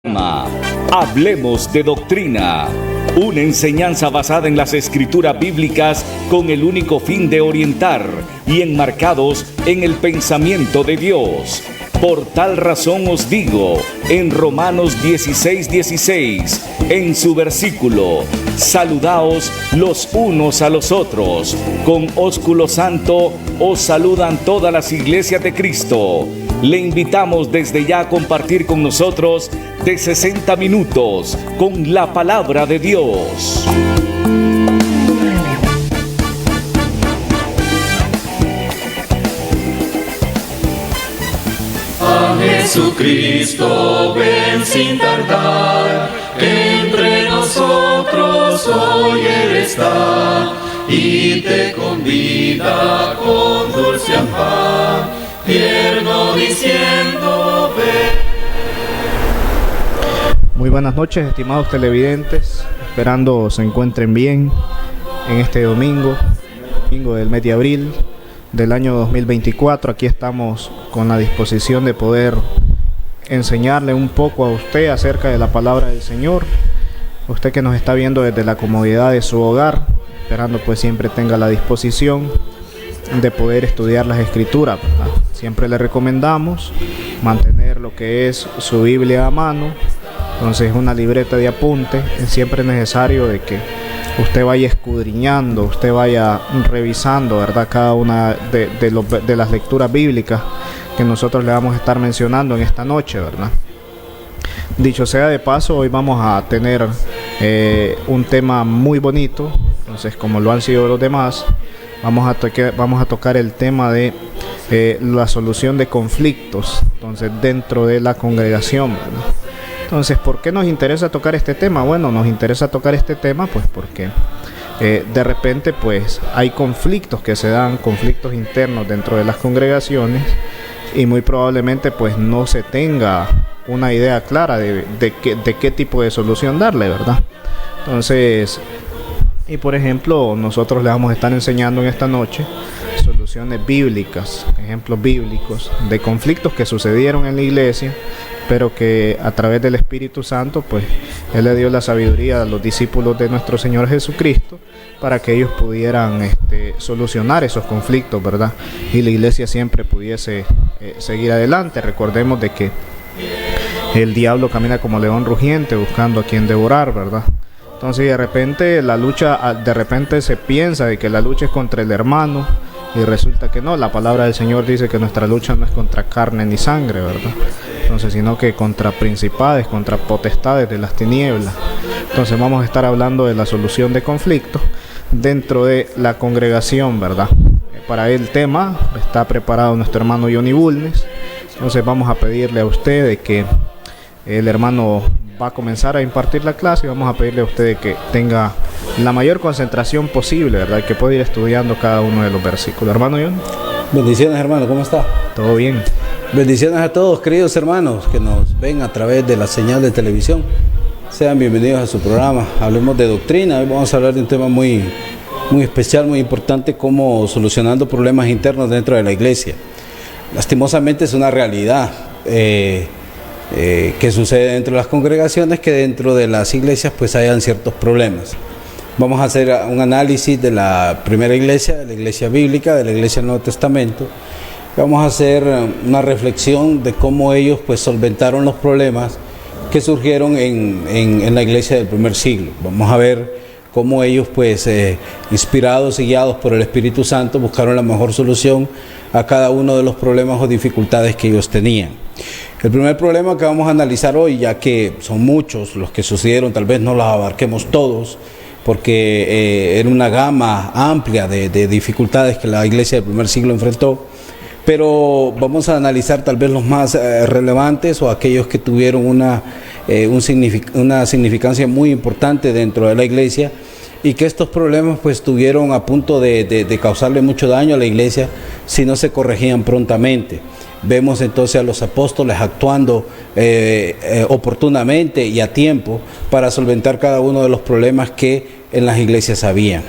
Hablemos de doctrina, una enseñanza basada en las escrituras bíblicas con el único fin de orientar y enmarcados en el pensamiento de Dios. Por tal razón os digo, en Romanos 16:16, en su versículo, saludaos los unos a los otros. Con ósculo santo os saludan todas las iglesias de Cristo. Le invitamos desde ya a compartir con nosotros de 60 minutos con la palabra de Dios. A Jesucristo ven sin tardar, entre nosotros hoy Él está y te convida con dulce afán, tierno diciendo ven. Muy buenas noches, estimados televidentes, esperando se encuentren bien en este domingo del mes de abril del año 2024. Aquí estamos con la disposición de poder enseñarle un poco a usted acerca de la palabra del Señor. Usted que nos está viendo desde la comodidad de su hogar, esperando pues siempre tenga la disposición de poder estudiar las escrituras, ¿verdad? Siempre le recomendamos mantener lo que es su Biblia a mano. Entonces una libreta de apunte, es siempre necesario de que usted vaya escudriñando, usted vaya revisando, ¿verdad? Cada una de las lecturas bíblicas que nosotros le vamos a estar mencionando en esta noche, ¿verdad? Dicho sea de paso, hoy vamos a tener un tema muy bonito. Entonces, como lo han sido los demás, vamos a tocar el tema de la solución de conflictos, entonces dentro de la congregación, ¿verdad? Entonces, ¿por qué nos interesa tocar este tema? Bueno, nos interesa tocar este tema pues porque de repente pues hay conflictos que se dan, conflictos internos dentro de las congregaciones, y muy probablemente pues no se tenga una idea clara de qué tipo de solución darle, ¿verdad? Entonces, y por ejemplo, nosotros le vamos a estar enseñando en esta noche soluciones bíblicas, ejemplos bíblicos de conflictos que sucedieron en la iglesia, pero que a través del Espíritu Santo, pues, Él le dio la sabiduría a los discípulos de nuestro Señor Jesucristo para que ellos pudieran solucionar esos conflictos, ¿verdad? Y la iglesia siempre pudiese seguir adelante. Recordemos de que el diablo camina como león rugiente buscando a quien devorar, ¿verdad? Entonces de repente se piensa de que la lucha es contra el hermano, y resulta que no. La palabra del Señor dice que nuestra lucha no es contra carne ni sangre, ¿verdad? Entonces, sino que contra principades, contra potestades de las tinieblas. Entonces vamos a estar hablando de la solución de conflictos dentro de la congregación, ¿verdad? Para el tema está preparado nuestro hermano Johnny Bulnes. Entonces vamos a pedirle a usted de que el hermano va a comenzar a impartir la clase, y vamos a pedirle a usted que tenga la mayor concentración posible, ¿verdad? Que pueda ir estudiando cada uno de los versículos. Hermano John. Bendiciones, hermano, ¿cómo está? Todo bien. Bendiciones a todos, queridos hermanos que nos ven a través de la señal de televisión. Sean bienvenidos a su programa Hablemos de Doctrina. Hoy vamos a hablar de un tema muy especial, muy importante, como solucionando problemas internos dentro de la iglesia. Lastimosamente es una realidad que sucede dentro de las congregaciones, que dentro de las iglesias pues hayan ciertos problemas. Vamos a hacer un análisis de la primera iglesia, de la iglesia bíblica, de la iglesia del Nuevo Testamento. Vamos a hacer una reflexión de cómo ellos pues solventaron los problemas que surgieron en la iglesia del primer siglo. Vamos a ver cómo ellos pues inspirados y guiados por el Espíritu Santo buscaron la mejor solución a cada uno de los problemas o dificultades que ellos tenían. El primer problema que vamos a analizar hoy, ya que son muchos los que sucedieron, tal vez no los abarquemos todos, porque era una gama amplia de dificultades que la iglesia del primer siglo enfrentó, pero vamos a analizar tal vez los más relevantes, o aquellos que tuvieron una significancia muy importante dentro de la iglesia, y que estos problemas pues estuvieron a punto de causarle mucho daño a la iglesia si no se corregían prontamente. Vemos entonces a los apóstoles actuando oportunamente y a tiempo para solventar cada uno de los problemas que en las iglesias había.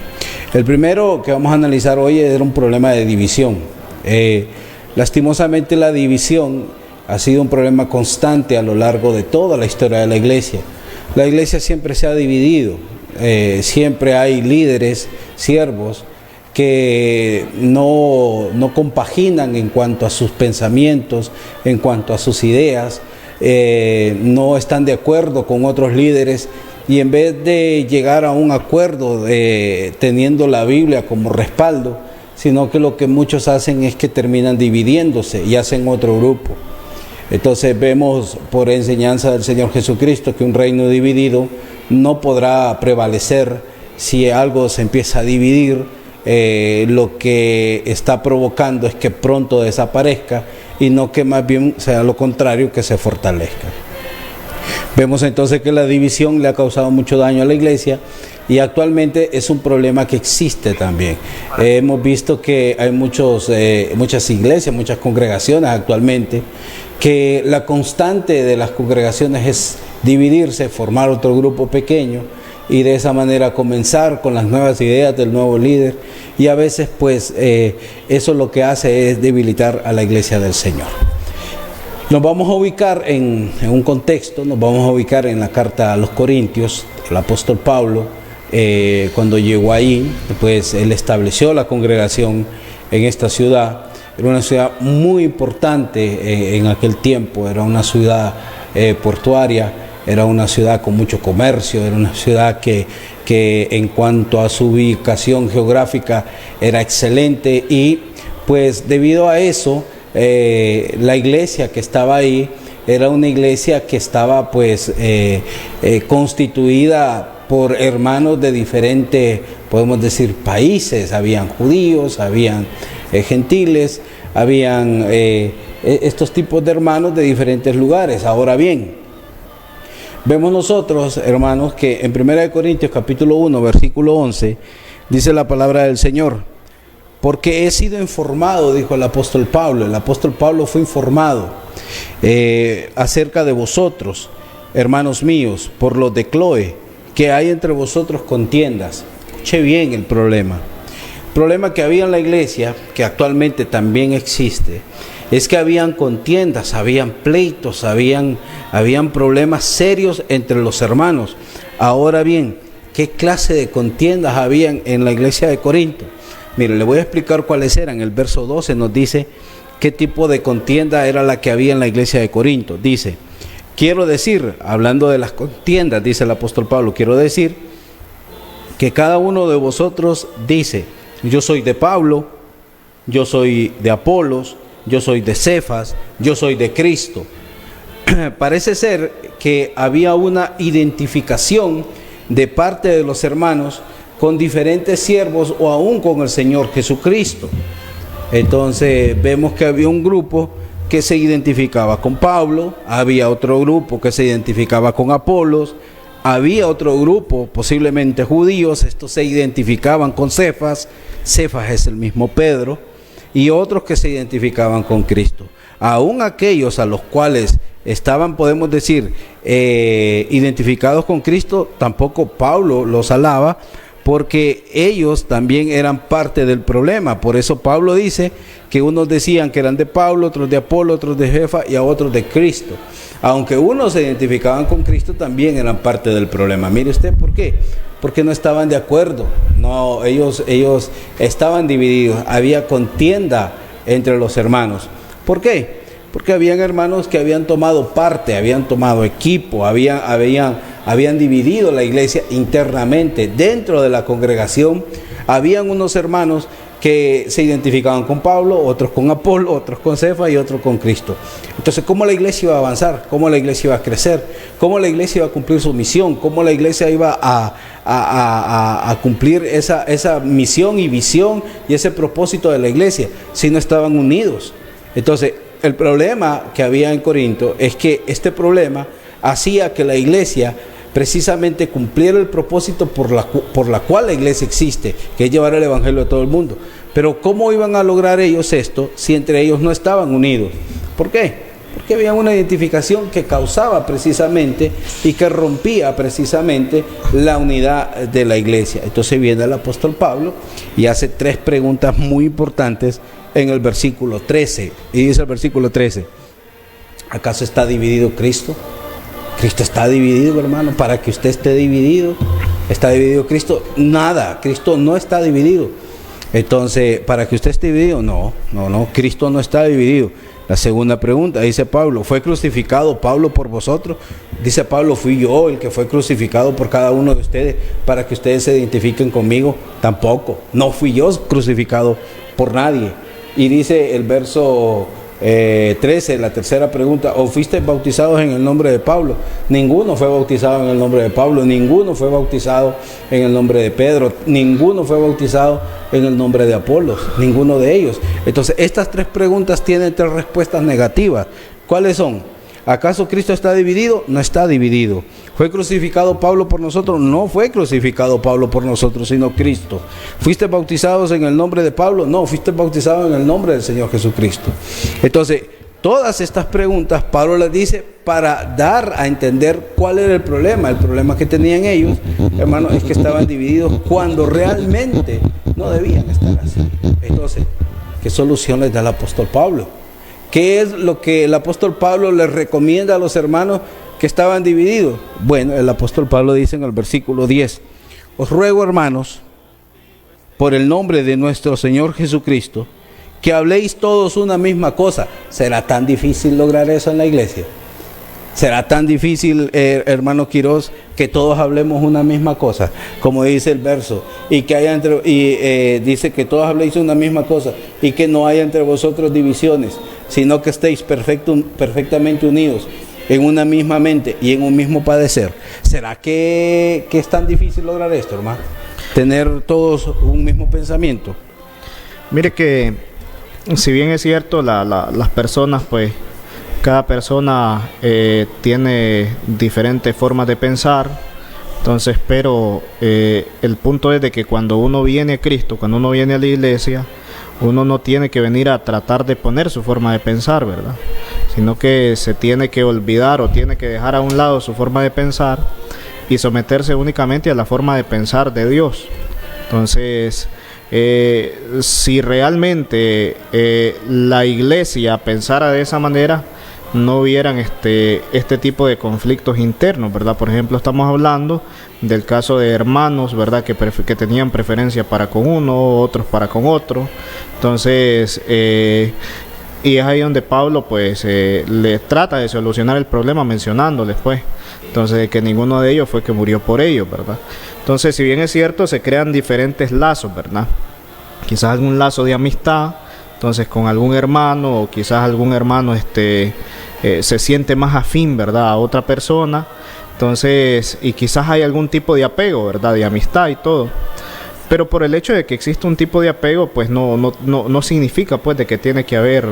El primero que vamos a analizar hoy era un problema de división. Lastimosamente la división ha sido un problema constante a lo largo de toda la historia de la iglesia. La iglesia siempre se ha dividido, siempre hay líderes, siervos, que no compaginan en cuanto a sus pensamientos, en cuanto a sus ideas, no están de acuerdo con otros líderes, y en vez de llegar a un acuerdo teniendo la Biblia como respaldo, sino que lo que muchos hacen es que terminan dividiéndose y hacen otro grupo. Entonces vemos por enseñanza del Señor Jesucristo que un reino dividido no podrá prevalecer. Si algo se empieza a dividir, lo que está provocando es que pronto desaparezca y no que más bien sea lo contrario, que se fortalezca. Vemos entonces que la división le ha causado mucho daño a la iglesia y actualmente es un problema que existe también. Hemos visto que hay muchas iglesias, muchas congregaciones actualmente, que la constante de las congregaciones es dividirse, formar otro grupo pequeño y de esa manera comenzar con las nuevas ideas del nuevo líder, y a veces pues eso lo que hace es debilitar a la iglesia del Señor. Nos vamos a ubicar en un contexto, nos vamos a ubicar en la carta a los Corintios. El apóstol Pablo, cuando llegó ahí, pues él estableció la congregación en esta ciudad. Era una ciudad muy importante en aquel tiempo, era una ciudad portuaria, era una ciudad con mucho comercio, era una ciudad que en cuanto a su ubicación geográfica era excelente, y pues debido a eso la iglesia que estaba ahí era una iglesia que estaba pues constituida por hermanos de diferentes, podemos decir, países. Habían judíos, habían gentiles, habían estos tipos de hermanos de diferentes lugares. Ahora bien, vemos nosotros, hermanos, que en 1 Corintios capítulo 1, versículo 11, dice la palabra del Señor: porque he sido informado, dijo el apóstol Pablo. El apóstol Pablo fue informado acerca de vosotros, hermanos míos, por los de Cloé, que hay entre vosotros contiendas. Escuche bien el problema. El problema que había en la iglesia, que actualmente también existe, es que habían contiendas, habían pleitos, habían problemas serios entre los hermanos. Ahora bien, ¿qué clase de contiendas habían en la iglesia de Corinto? Mire, le voy a explicar cuáles eran. El verso 12 nos dice qué tipo de contienda era la que había en la iglesia de Corinto. Dice: quiero decir, hablando de las contiendas, dice el apóstol Pablo, quiero decir que cada uno de vosotros dice: yo soy de Pablo, yo soy de Apolos, yo soy de Cefas, yo soy de Cristo. Parece ser que había una identificación de parte de los hermanos con diferentes siervos o aún con el Señor Jesucristo. Entonces vemos que había un grupo que se identificaba con Pablo, había otro grupo que se identificaba con Apolos, había otro grupo, posiblemente judíos, estos se identificaban con Cefas. Cefas es el mismo Pedro, y otros que se identificaban con Cristo. Aún aquellos a los cuales estaban, podemos decir, identificados con Cristo, tampoco Pablo los alaba, porque ellos también eran parte del problema. Por eso Pablo dice que unos decían que eran de Pablo, otros de Apolo, otros de Cefas y a otros de Cristo. Aunque unos se identificaban con Cristo, también eran parte del problema. Mire usted, ¿por qué? Porque no estaban de acuerdo. No, ellos estaban divididos. Había contienda entre los hermanos. ¿Por qué? Porque habían hermanos que habían tomado parte, habían tomado equipo, habían dividido la iglesia internamente. Dentro de la congregación habían unos hermanos que se identificaban con Pablo, otros con Apolo, otros con Cefas y otros con Cristo. Entonces, ¿cómo la iglesia iba a avanzar? ¿Cómo la iglesia iba a crecer? ¿Cómo la iglesia iba a cumplir su misión? ¿Cómo la iglesia iba a cumplir esa misión y visión y ese propósito de la iglesia si no estaban unidos? Entonces, el problema que había en Corinto es que este problema hacía que la iglesia precisamente cumpliera el propósito por la cual la iglesia existe, que es llevar el evangelio a todo el mundo. Pero ¿cómo iban a lograr ellos esto si entre ellos no estaban unidos? ¿Por qué? Porque había una identificación que causaba precisamente y que rompía precisamente la unidad de la iglesia. Entonces viene el apóstol Pablo y hace 3 preguntas muy importantes en el versículo 13. Y dice el versículo 13: ¿Acaso está dividido Cristo? Cristo está dividido, hermano, para que usted esté dividido. ¿Está dividido Cristo? Nada, Cristo no está dividido. Entonces, para que usted esté dividido, no, Cristo no está dividido. La segunda pregunta, dice Pablo, ¿fue crucificado Pablo por vosotros? Dice Pablo, fui yo el que fue crucificado por cada uno de ustedes para que ustedes se identifiquen conmigo. Tampoco, no fui yo crucificado por nadie. Y dice el verso 13, la tercera pregunta, ¿o fuisteis bautizados en el nombre de Pablo? Ninguno fue bautizado en el nombre de Pablo, ninguno fue bautizado en el nombre de Pedro, ninguno fue bautizado en el nombre de Apolos, ninguno de ellos. Entonces, estas tres preguntas tienen tres respuestas negativas. ¿Cuáles son? ¿Acaso Cristo está dividido? No está dividido. ¿Fue crucificado Pablo por nosotros? No fue crucificado Pablo por nosotros, sino Cristo. ¿Fuiste bautizados en el nombre de Pablo? No, fuiste bautizado en el nombre del Señor Jesucristo. Entonces, todas estas preguntas Pablo las dice para dar a entender cuál era el problema. El problema que tenían ellos, hermano, es que estaban divididos cuando realmente no debían estar así. Entonces, ¿qué solución les da el apóstol Pablo? ¿Qué es lo que el apóstol Pablo les recomienda a los hermanos que estaban divididos? Bueno, el apóstol Pablo dice en el versículo 10, os ruego, hermanos, por el nombre de nuestro Señor Jesucristo, que habléis todos una misma cosa. ¿Será tan difícil lograr eso en la iglesia? ¿Será tan difícil, hermano Quirós, que todos hablemos una misma cosa? Como dice el verso, y que haya dice que todos habléis una misma cosa y que no haya entre vosotros divisiones, sino que estéis perfectamente unidos en una misma mente y en un mismo padecer. ¿Será que es tan difícil lograr esto, hermano? Tener todos un mismo pensamiento. Mire que, si bien es cierto, las personas, pues, cada persona tiene diferentes formas de pensar. Entonces, pero el punto es de que cuando uno viene a Cristo, cuando uno viene a la iglesia, uno no tiene que venir a tratar de poner su forma de pensar, ¿verdad? Sino que se tiene que olvidar o tiene que dejar a un lado su forma de pensar y someterse únicamente a la forma de pensar de Dios. Entonces, si realmente la iglesia pensara de esa manera, no hubieran este tipo de conflictos internos, ¿verdad? Por ejemplo, estamos hablando del caso de hermanos, ¿verdad? Que tenían preferencia para con uno, otros para con otro. Entonces, y es ahí donde Pablo, pues, le trata de solucionar el problema mencionándoles, pues, entonces, que ninguno de ellos fue que murió por ellos, ¿verdad? Entonces, si bien es cierto, se crean diferentes lazos, ¿verdad? Quizás algún lazo de amistad, entonces con algún hermano, o quizás algún hermano se siente más afín, ¿verdad?, a otra persona. Entonces, y quizás hay algún tipo de apego, ¿verdad?, de amistad y todo. Pero por el hecho de que existe un tipo de apego, pues no significa, pues, de que tiene que haber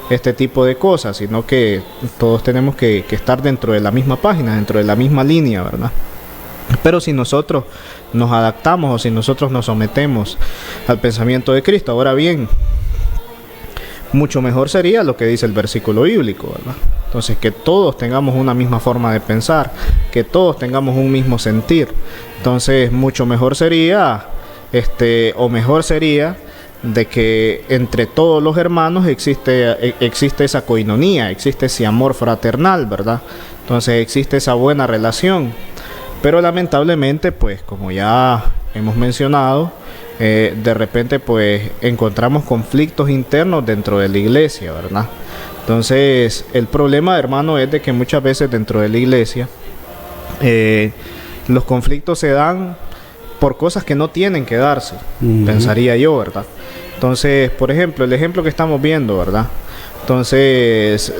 este tipo de cosas, sino que todos tenemos que estar dentro de la misma página, dentro de la misma línea, ¿verdad? Pero si nosotros nos adaptamos o si nosotros nos sometemos al pensamiento de Cristo, ahora bien, mucho mejor sería lo que dice el versículo bíblico, ¿verdad? Entonces, que todos tengamos una misma forma de pensar, que todos tengamos un mismo sentir. Entonces, mucho mejor sería, o mejor sería, de que entre todos los hermanos existe esa coinonía, existe ese amor fraternal, ¿verdad? Entonces, existe esa buena relación. Pero lamentablemente, pues, como ya hemos mencionado, de repente, pues, encontramos conflictos internos dentro de la iglesia, ¿verdad? Entonces, el problema, hermano, es de que muchas veces dentro de la iglesia los conflictos se dan por cosas que no tienen que darse, pensaría yo, ¿verdad? Entonces, por ejemplo, el ejemplo que estamos viendo, ¿verdad? Entonces,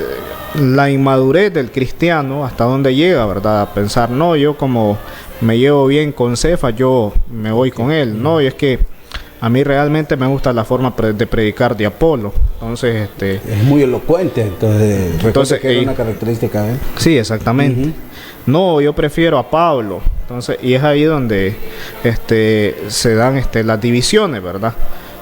la inmadurez del cristiano, hasta dónde llega, ¿verdad? A pensar, no, yo como me llevo bien con Cefas, yo me voy con él. No, y es que a mí realmente me gusta la forma de predicar de Apolo. Entonces, es muy elocuente, entonces que es una característica de él. Sí, exactamente. No, yo prefiero a Pablo. Entonces, y es ahí donde se dan las divisiones, ¿verdad?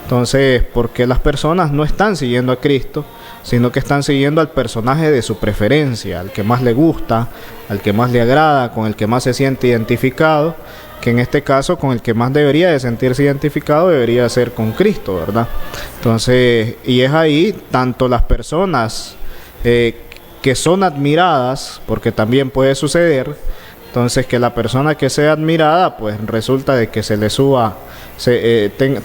Entonces, porque las personas no están siguiendo a Cristo, sino que están siguiendo al personaje de su preferencia, al que más le gusta, al que más le agrada, con el que más se siente identificado, que en este caso con el que más debería de sentirse identificado debería ser con Cristo, ¿verdad? Entonces, y es ahí tanto las personas que son admiradas, porque también puede suceder, entonces que la persona que sea admirada, pues resulta de que se le suba,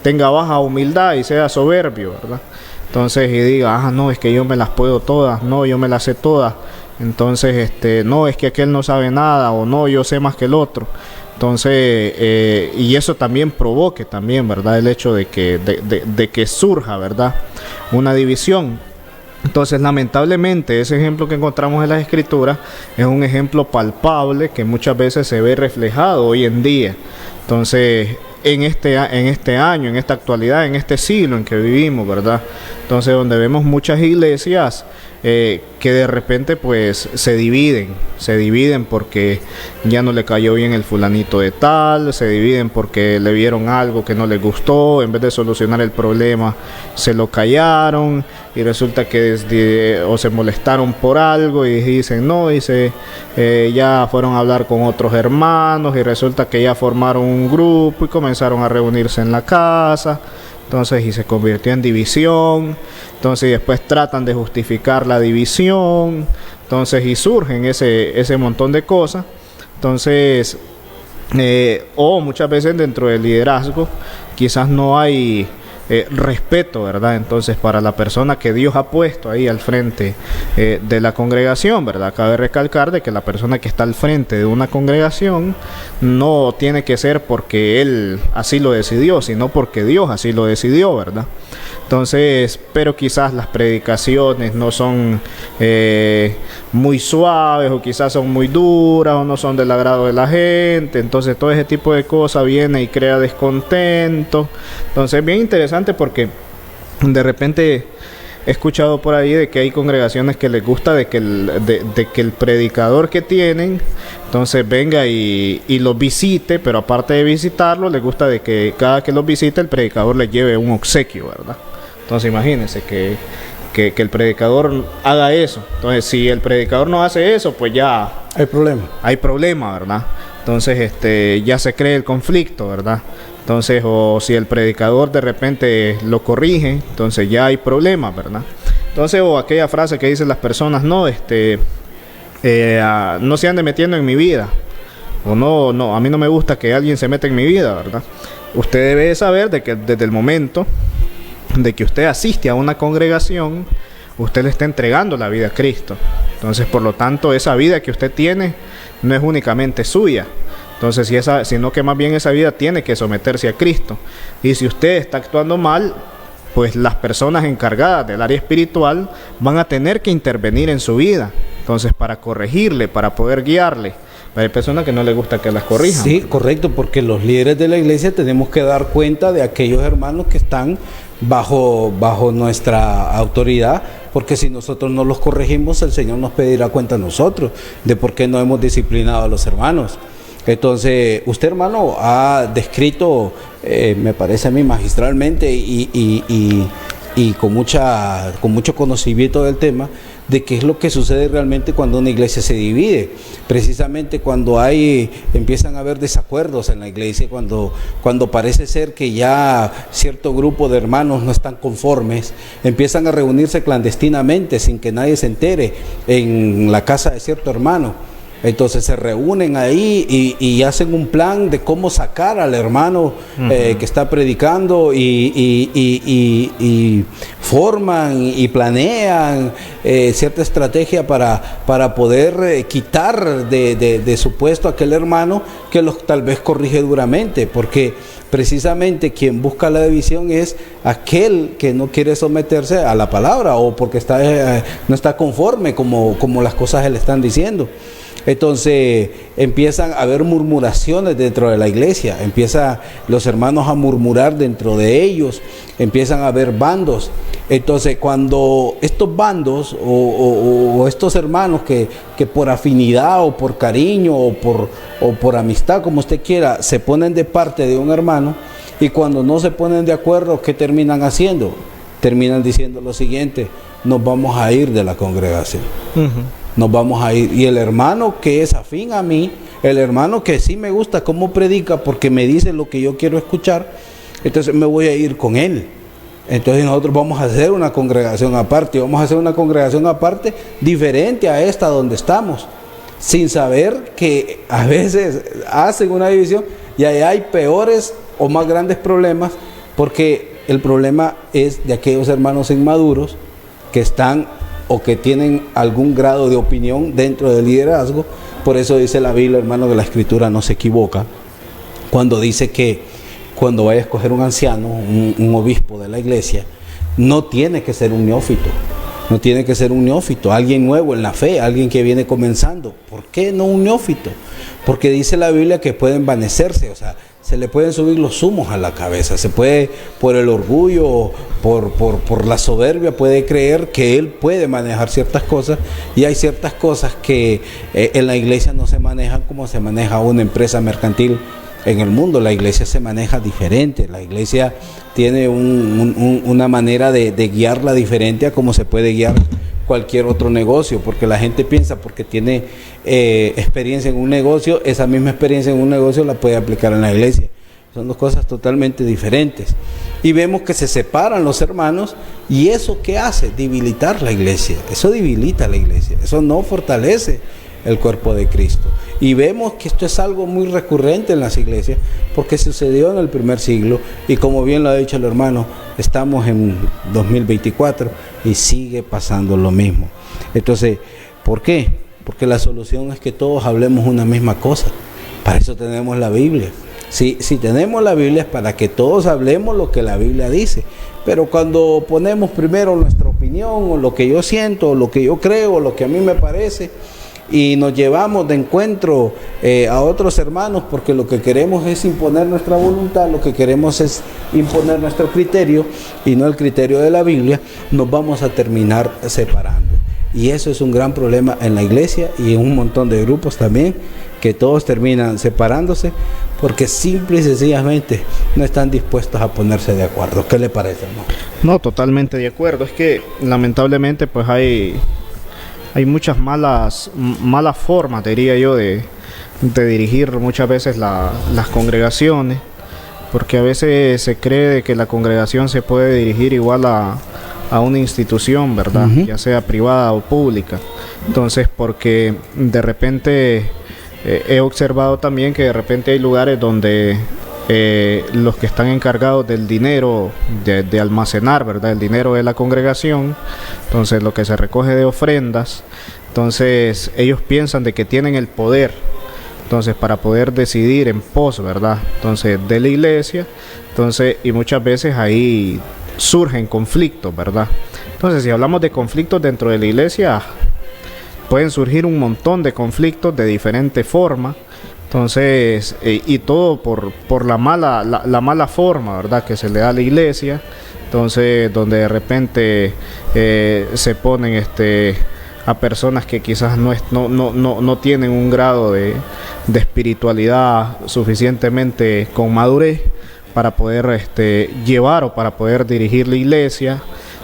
tenga baja humildad y sea soberbio, ¿verdad? Entonces y diga, no, es que yo me las puedo todas, no, yo me las sé todas, entonces no, es que aquel no sabe nada, o no, yo sé más que el otro. Entonces, y eso también provoque también, ¿verdad? El hecho de que surja, ¿verdad? Una división. Entonces, lamentablemente, ese ejemplo que encontramos en las Escrituras es un ejemplo palpable que muchas veces se ve reflejado hoy en día. Entonces, en este año, en esta actualidad, en este siglo en que vivimos, ¿verdad? Entonces, donde vemos muchas iglesias que de repente pues se dividen porque ya no le cayó bien el fulanito de tal, se dividen porque le vieron algo que no les gustó, en vez de solucionar el problema se lo callaron y resulta que o se molestaron por algo y dicen no, ya fueron a hablar con otros hermanos y resulta que ya formaron un grupo y comenzaron a reunirse en la casa. Entonces, y se convirtió en división. Entonces, y después tratan de justificar la división. Entonces, y surgen ese montón de cosas. Entonces, o muchas veces dentro del liderazgo, quizás no hay respeto, ¿verdad? Entonces, para la persona que Dios ha puesto ahí al frente de la congregación, ¿verdad? Cabe recalcar de que la persona que está al frente de una congregación no tiene que ser porque él así lo decidió, sino porque Dios así lo decidió, ¿verdad? Entonces, pero quizás las predicaciones no son muy suaves, o quizás son muy duras, o no son del agrado de la gente. Entonces, todo ese tipo de cosas viene y crea descontento. Entonces, es bien interesante porque de repente he escuchado por ahí de que hay congregaciones que les gusta de que el predicador que tienen, entonces venga y los visite, pero aparte de visitarlo, les gusta de que cada que los visite el predicador les lleve un obsequio, ¿verdad? Entonces imagínense que el predicador haga eso. Entonces si el predicador no hace eso, pues ya hay problema, ¿verdad? Entonces ya se cree el conflicto, ¿verdad? Entonces, o si el predicador de repente lo corrige, entonces ya hay problema, ¿verdad? Entonces, o aquella frase que dicen las personas, no se ande metiendo en mi vida, o no, a mí no me gusta que alguien se meta en mi vida, ¿verdad? Usted debe saber de que desde el momento de que usted asiste a una congregación, usted le está entregando la vida a Cristo. Entonces, por lo tanto, esa vida que usted tiene no es únicamente suya. Entonces, sino que más bien esa vida tiene que someterse a Cristo. Y si usted está actuando mal, pues las personas encargadas del área espiritual van a tener que intervenir en su vida. Entonces, para corregirle, para poder guiarle. Hay personas que no les gusta que las corrijan. Sí, correcto, porque los líderes de la iglesia tenemos que dar cuenta de aquellos hermanos que están bajo nuestra autoridad, porque si nosotros no los corregimos, el Señor nos pedirá cuenta a nosotros de por qué no hemos disciplinado a los hermanos. Entonces, usted, hermano, ha descrito, me parece a mí, magistralmente y con mucho conocimiento del tema, de qué es lo que sucede realmente cuando una iglesia se divide. Precisamente cuando empiezan a haber desacuerdos en la iglesia, cuando parece ser que ya cierto grupo de hermanos no están conformes, empiezan a reunirse clandestinamente sin que nadie se entere en la casa de cierto hermano. Entonces se reúnen ahí y hacen un plan de cómo sacar al hermano que está predicando y forman y planean cierta estrategia para poder quitar de su puesto a aquel hermano que tal vez corrige duramente, porque precisamente quien busca la división es aquel que no quiere someterse a la palabra o porque no está conforme como las cosas se le están diciendo. Entonces empiezan a haber murmuraciones dentro de la iglesia, empiezan los hermanos a murmurar dentro de ellos, empiezan a haber bandos. Entonces cuando estos bandos o estos hermanos que por afinidad o por cariño o por amistad, como usted quiera, se ponen de parte de un hermano, y cuando no se ponen de acuerdo, ¿qué terminan haciendo? Terminan diciendo lo siguiente: nos vamos a ir de la congregación. Nos vamos a ir. Y el hermano que es afín a mí, el hermano que sí me gusta cómo predica porque me dice lo que yo quiero escuchar, entonces me voy a ir con él. Entonces nosotros vamos a hacer una congregación aparte, y vamos a hacer una congregación aparte diferente a esta donde estamos, sin saber que a veces hacen una división y ahí hay peores o más grandes problemas, porque el problema es de aquellos hermanos inmaduros que están o que tienen algún grado de opinión dentro del liderazgo. Por eso dice la Biblia, hermano, que la Escritura no se equivoca cuando dice que cuando vaya a escoger un anciano, un obispo de la iglesia, no tiene que ser un neófito, no tiene que ser un neófito, alguien nuevo en la fe, alguien que viene comenzando. ¿Por qué no un neófito? Porque dice la Biblia que puede envanecerse, o sea, se le pueden subir los humos a la cabeza, se puede, por el orgullo, por la soberbia, puede creer que él puede manejar ciertas cosas, y hay ciertas cosas que en la iglesia no se manejan como se maneja una empresa mercantil. En el mundo la iglesia se maneja diferente, la iglesia tiene una manera de guiarla diferente a como se puede guiar cualquier otro negocio, porque la gente piensa porque tiene experiencia en un negocio, esa misma experiencia en un negocio la puede aplicar en la iglesia. Son dos cosas totalmente diferentes. Y vemos que se separan los hermanos, y eso ¿qué hace? Debilitar la iglesia. Eso debilita la iglesia, eso no fortalece el cuerpo de Cristo. Y vemos que esto es algo muy recurrente en las iglesias, porque sucedió en el primer siglo, y como bien lo ha dicho el hermano, estamos en 2024 y sigue pasando lo mismo. Entonces, ¿por qué? Porque la solución es que todos hablemos una misma cosa. Para eso tenemos la Biblia. Si tenemos la Biblia es para que todos hablemos lo que la Biblia dice. Pero cuando ponemos primero nuestra opinión, o lo que yo siento, o lo que yo creo, o lo que a mí me parece, y nos llevamos de encuentro a otros hermanos, porque lo que queremos es imponer nuestra voluntad, lo que queremos es imponer nuestro criterio y no el criterio de la Biblia, nos vamos a terminar separando. Y eso es un gran problema en la iglesia y en un montón de grupos también, que todos terminan separándose porque simple y sencillamente no están dispuestos a ponerse de acuerdo. ¿Qué le parece, hermano? No, totalmente de acuerdo. Es que lamentablemente pues hay muchas malas formas, diría yo, de dirigir muchas veces las congregaciones, porque a veces se cree de que la congregación se puede dirigir igual a una institución, ¿verdad? Ya sea privada o pública. Entonces, porque de repente he observado también que de repente hay lugares donde los que están encargados del dinero, de almacenar, ¿verdad?, el dinero de la congregación, entonces lo que se recoge de ofrendas, entonces ellos piensan de que tienen el poder, entonces para poder decidir en pos, ¿verdad?, entonces de la iglesia, entonces, y muchas veces ahí surgen conflictos, ¿verdad? Entonces, si hablamos de conflictos dentro de la iglesia, pueden surgir un montón de conflictos de diferente forma. Entonces, y todo por la mala forma, ¿verdad?, que se le da a la iglesia. Entonces, donde de repente se ponen a personas que quizás no tienen un grado de espiritualidad suficientemente con madurez para poder llevar o para poder dirigir la iglesia.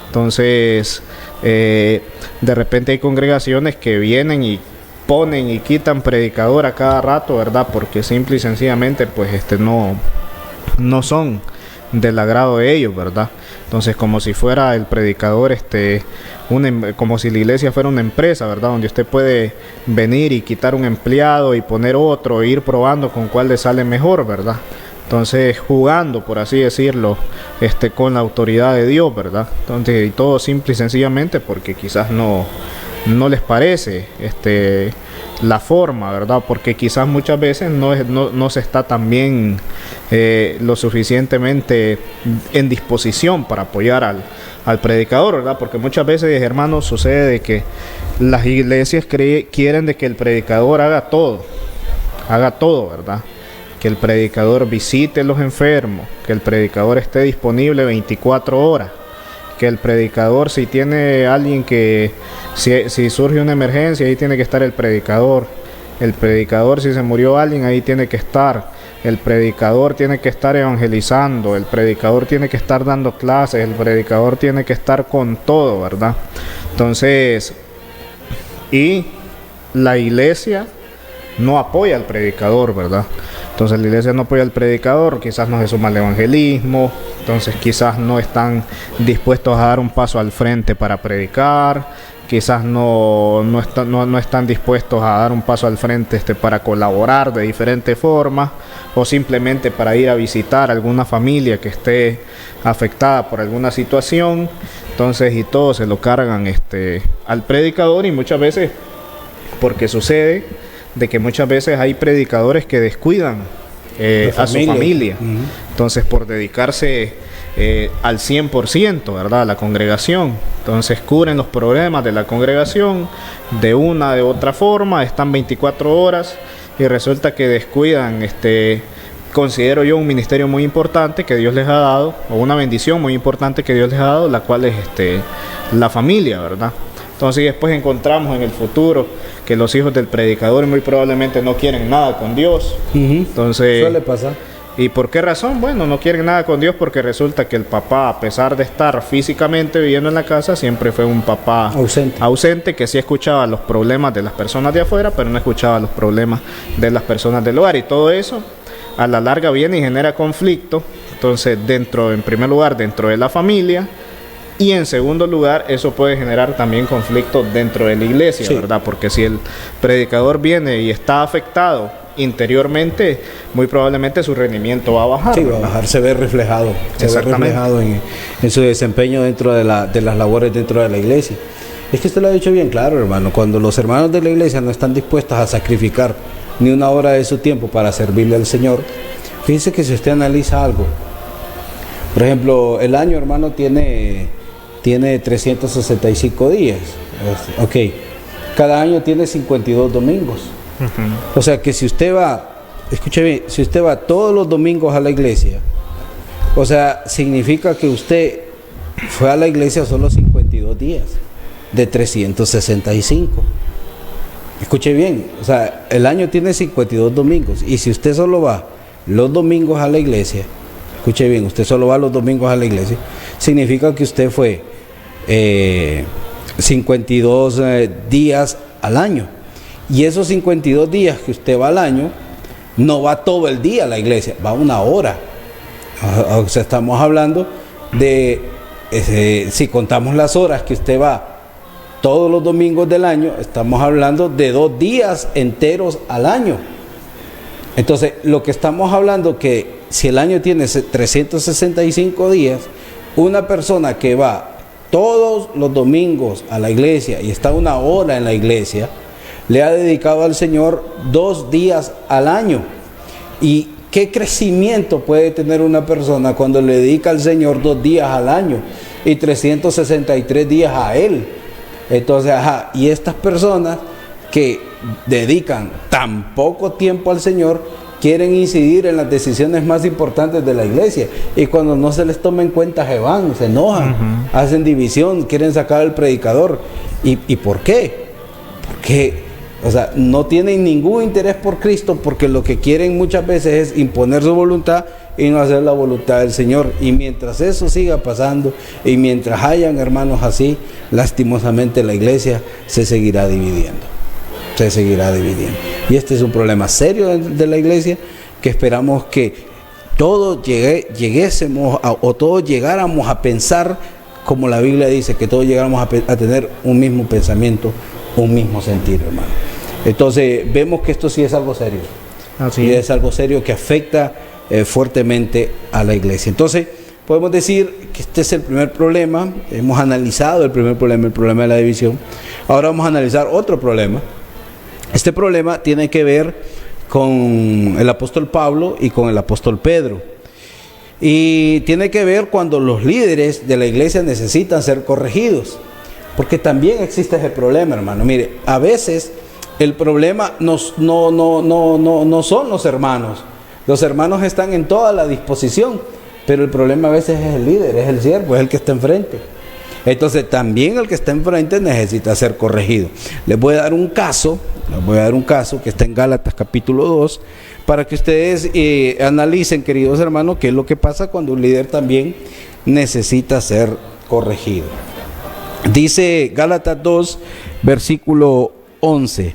Entonces, de repente hay congregaciones que vienen y ponen y quitan predicador a cada rato, ¿verdad? Porque simple y sencillamente pues no son del agrado de ellos, ¿verdad? Entonces, como si fuera el predicador como si la iglesia fuera una empresa, ¿verdad?, donde usted puede venir y quitar un empleado y poner otro e ir probando con cuál le sale mejor, ¿verdad? Entonces, jugando, por así decirlo, con la autoridad de Dios, ¿verdad? Entonces, y todo simple y sencillamente porque quizás no les parece la forma, ¿verdad? Porque quizás muchas veces no se está también lo suficientemente en disposición para apoyar al predicador, ¿verdad? Porque muchas veces, hermanos, sucede de que las iglesias quieren de que el predicador haga todo, ¿verdad? Que el predicador visite a los enfermos, que el predicador esté disponible 24 horas, que el predicador, si tiene alguien si surge una emergencia, ahí tiene que estar el predicador, si se murió alguien, ahí tiene que estar, el predicador tiene que estar evangelizando, el predicador tiene que estar dando clases, el predicador tiene que estar con todo, ¿verdad? Entonces, y la iglesia no apoya al predicador, ¿verdad? Entonces la iglesia no apoya al predicador, quizás no se suma al evangelismo, entonces quizás no están dispuestos a dar un paso al frente para predicar, quizás no están dispuestos a dar un paso al frente para colaborar de diferentes formas, o simplemente para ir a visitar alguna familia que esté afectada por alguna situación. Entonces, y todos se lo cargan al predicador, y muchas veces, porque sucede de que muchas veces hay predicadores que descuidan a su familia. Entonces, por dedicarse al 100%, ¿verdad?, a la congregación, entonces cubren los problemas de la congregación de una de otra forma, están 24 horas y resulta que descuidan considero yo un ministerio muy importante que Dios les ha dado, o una bendición muy importante que Dios les ha dado, la cual es la familia, ¿verdad? Entonces después encontramos en el futuro que los hijos del predicador muy probablemente no quieren nada con Dios. Entonces, suele pasar. ¿Y por qué razón? Bueno, no quieren nada con Dios porque resulta que el papá, a pesar de estar físicamente viviendo en la casa, siempre fue un papá ausente, que sí escuchaba los problemas de las personas de afuera, pero no escuchaba los problemas de las personas del hogar, y todo eso a la larga viene y genera conflicto. Entonces, en primer lugar, dentro de la familia, y en segundo lugar, eso puede generar también conflicto dentro de la iglesia, sí, ¿verdad? Porque si el predicador viene y está afectado interiormente, muy probablemente su rendimiento va a bajar. Sí, va a bajar, se ve reflejado en su desempeño dentro de las labores dentro de la iglesia. Es que usted lo ha dicho bien claro, hermano, cuando los hermanos de la iglesia no están dispuestos a sacrificar ni una hora de su tiempo para servirle al Señor, fíjese que si usted analiza algo, por ejemplo, el año, hermano, tiene 365 días, ok, cada año tiene 52 domingos. O sea que si usted va, escuche bien, si usted va todos los domingos a la iglesia, o sea, significa que usted fue a la iglesia solo 52 días de 365. Escuche bien, o sea, el año tiene 52 domingos, y si usted solo va los domingos a la iglesia, escuche bien, usted solo va los domingos a la iglesia, significa que usted fue 52 días al año. Y esos 52 días que usted va al año, no va todo el día a la iglesia, va una hora. O sea, estamos hablando de, si contamos las horas que usted va todos los domingos del año, estamos hablando de 2 días enteros al año. Entonces, lo que estamos hablando que si el año tiene 365 días, una persona que va todos los domingos a la iglesia y está una hora en la iglesia, le ha dedicado al Señor 2 días al año. ¿Y qué crecimiento puede tener una persona cuando le dedica al Señor 2 días al año y 363 días a Él? Entonces, y estas personas que dedican tan poco tiempo al Señor quieren incidir en las decisiones más importantes de la iglesia, y cuando no se les toma en cuenta se van, se enojan, hacen división, quieren sacar al predicador. ¿Y por qué? Porque, o sea, no tienen ningún interés por Cristo, porque lo que quieren muchas veces es imponer su voluntad y no hacer la voluntad del Señor. Y mientras eso siga pasando, y mientras hayan hermanos así, lastimosamente la iglesia se seguirá dividiendo. Se seguirá dividiendo. Y este es un problema serio de la iglesia, que esperamos que todos lleguésemos o todos llegáramos a pensar como la Biblia dice, que todos llegáramos a tener un mismo pensamiento, un mismo sentir, hermano. Entonces vemos que esto sí es algo serio. Así es algo serio que afecta fuertemente a la iglesia. Entonces podemos decir que este es el primer problema. Hemos analizado el primer problema, el problema de la división. Ahora vamos a analizar otro problema. Este problema tiene que ver con el apóstol Pablo y con el apóstol Pedro. Y tiene que ver cuando los líderes de la iglesia necesitan ser corregidos. Porque también existe ese problema, hermano. Mire, a veces el problema no son los hermanos. Los hermanos están en toda la disposición, pero el problema a veces es el líder, es el siervo, es el que está enfrente. Entonces también el que está enfrente necesita ser corregido. Les voy a dar un caso que está en Gálatas capítulo 2, para que ustedes analicen, queridos hermanos, qué es lo que pasa cuando un líder también necesita ser corregido. Dice Gálatas 2, versículo 11: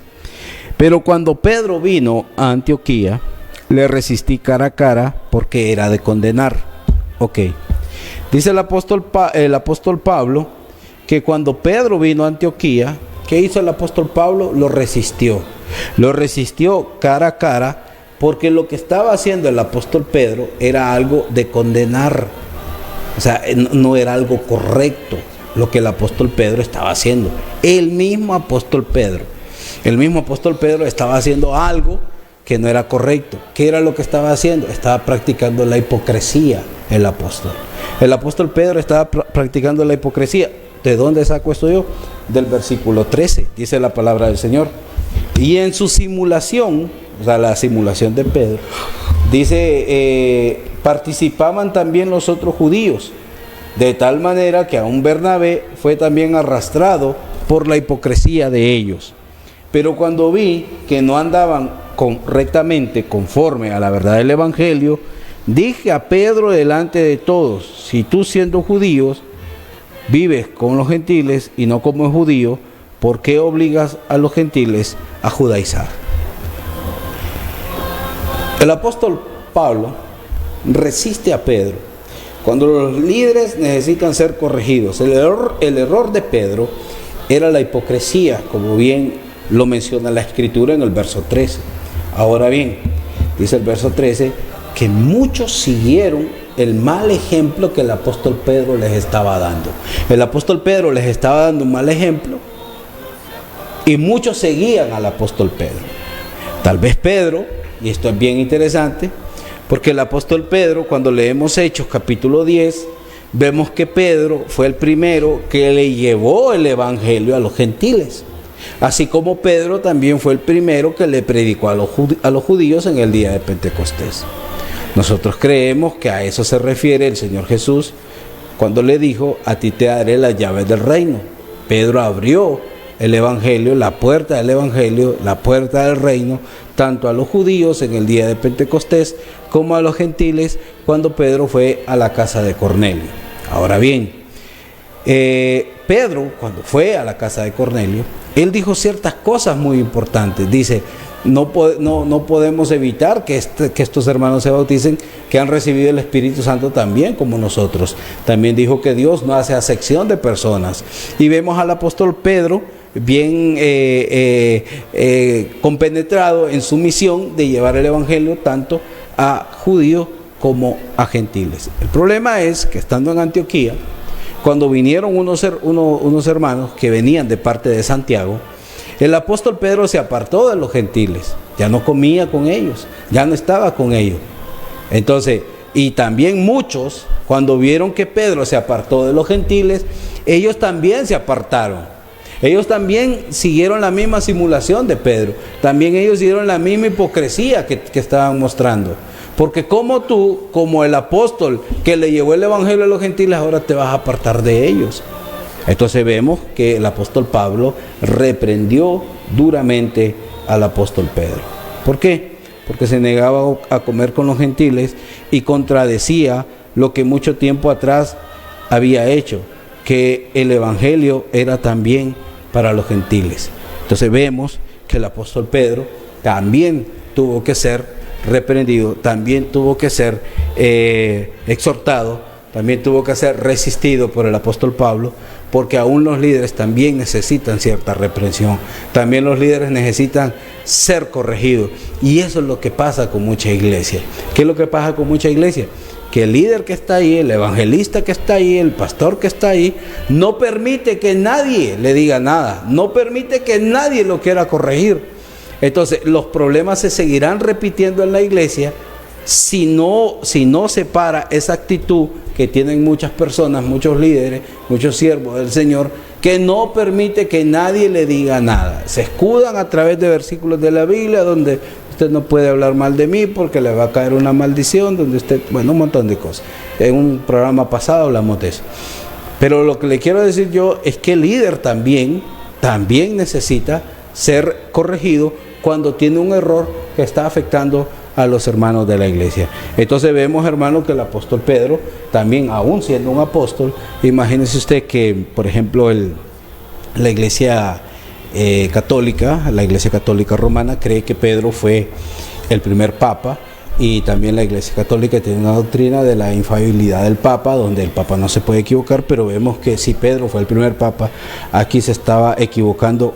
Pero cuando Pedro vino a Antioquía, le resistí cara a cara porque era de condenar. Ok. Dice el apóstol Pablo que cuando Pedro vino a Antioquía, ¿qué hizo el apóstol Pablo? Lo resistió. Lo resistió cara a cara porque lo que estaba haciendo el apóstol Pedro era algo de condenar. O sea, no era algo correcto lo que el apóstol Pedro estaba haciendo. El mismo apóstol Pedro estaba haciendo algo que no era correcto. ¿Qué era lo que estaba haciendo? Estaba practicando la hipocresía el apóstol. El apóstol Pedro estaba practicando la hipocresía. ¿De dónde saco esto yo? Del versículo 13, dice la palabra del Señor. Y en su simulación, o sea, la simulación de Pedro, dice, participaban también los otros judíos, de tal manera que aún Bernabé fue también arrastrado por la hipocresía de ellos. Pero cuando vi que no andaban correctamente conforme a la verdad del Evangelio, dije a Pedro delante de todos: si tú, siendo judíos, vives con los gentiles y no como judío, ¿por qué obligas a los gentiles a judaizar? El apóstol Pablo resiste a Pedro cuando los líderes necesitan ser corregidos. El error de Pedro era la hipocresía, como bien lo menciona la Escritura en el verso 13. Ahora bien, dice el verso 13, que muchos siguieron el mal ejemplo que el apóstol Pedro les estaba dando. El apóstol Pedro les estaba dando un mal ejemplo y muchos seguían al apóstol Pedro. Tal vez Pedro, y esto es bien interesante, porque el apóstol Pedro, cuando leemos Hechos capítulo 10, vemos que Pedro fue el primero que le llevó el evangelio a los gentiles. Así como Pedro también fue el primero que le predicó a los judíos en el día de Pentecostés. Nosotros creemos que a eso se refiere el Señor Jesús cuando le dijo: a ti te daré las llaves del reino. Pedro abrió el evangelio, la puerta del evangelio, la puerta del reino, tanto a los judíos en el día de Pentecostés como a los gentiles cuando Pedro fue a la casa de Cornelio. Ahora bien, Pedro, cuando fue a la casa de Cornelio, él dijo ciertas cosas muy importantes. Dice: no podemos evitar que estos hermanos se bauticen, que han recibido el Espíritu Santo también como nosotros. También dijo que Dios no hace acepción de personas. Y vemos al apóstol Pedro bien compenetrado en su misión de llevar el evangelio tanto a judíos como a gentiles. El problema es que estando en Antioquía, cuando vinieron unos hermanos que venían de parte de Santiago, el apóstol Pedro se apartó de los gentiles, ya no comía con ellos, ya no estaba con ellos. Entonces, y también muchos, cuando vieron que Pedro se apartó de los gentiles, ellos también se apartaron. Ellos también siguieron la misma simulación de Pedro, también ellos siguieron la misma hipocresía que estaban mostrando. Porque como tú, como el apóstol que le llevó el evangelio a los gentiles, ahora te vas a apartar de ellos. Entonces vemos que el apóstol Pablo reprendió duramente al apóstol Pedro. ¿Por qué? Porque se negaba a comer con los gentiles y contradecía lo que mucho tiempo atrás había hecho, que el evangelio era también para los gentiles. Entonces vemos que el apóstol Pedro también tuvo que ser reprendido, también tuvo que ser exhortado, también tuvo que ser resistido por el apóstol Pablo, porque aún los líderes también necesitan cierta reprensión, también los líderes necesitan ser corregidos, y eso es lo que pasa con mucha iglesia. ¿Qué es lo que pasa con mucha iglesia? Que el líder que está ahí, el evangelista que está ahí, el pastor que está ahí, no permite que nadie le diga nada, no permite que nadie lo quiera corregir. Entonces los problemas se seguirán repitiendo en la iglesia si no se para esa actitud que tienen muchas personas, muchos líderes, muchos siervos del Señor, que no permite que nadie le diga nada. Se escudan a través de versículos de la Biblia donde usted no puede hablar mal de mí porque le va a caer una maldición, donde usted, bueno, un montón de cosas. En un programa pasado hablamos de eso. Pero lo que le quiero decir yo es que el líder también necesita ser corregido cuando tiene un error que está afectando a los hermanos de la iglesia. Entonces vemos, hermano, que el apóstol Pedro también, aún siendo un apóstol, imagínese usted que, por ejemplo, la iglesia católica, la Iglesia Católica Romana, cree que Pedro fue el primer papa, y también la Iglesia Católica tiene una doctrina de la infalibilidad del Papa, donde el Papa no se puede equivocar, pero vemos que si Pedro fue el primer Papa, aquí se estaba equivocando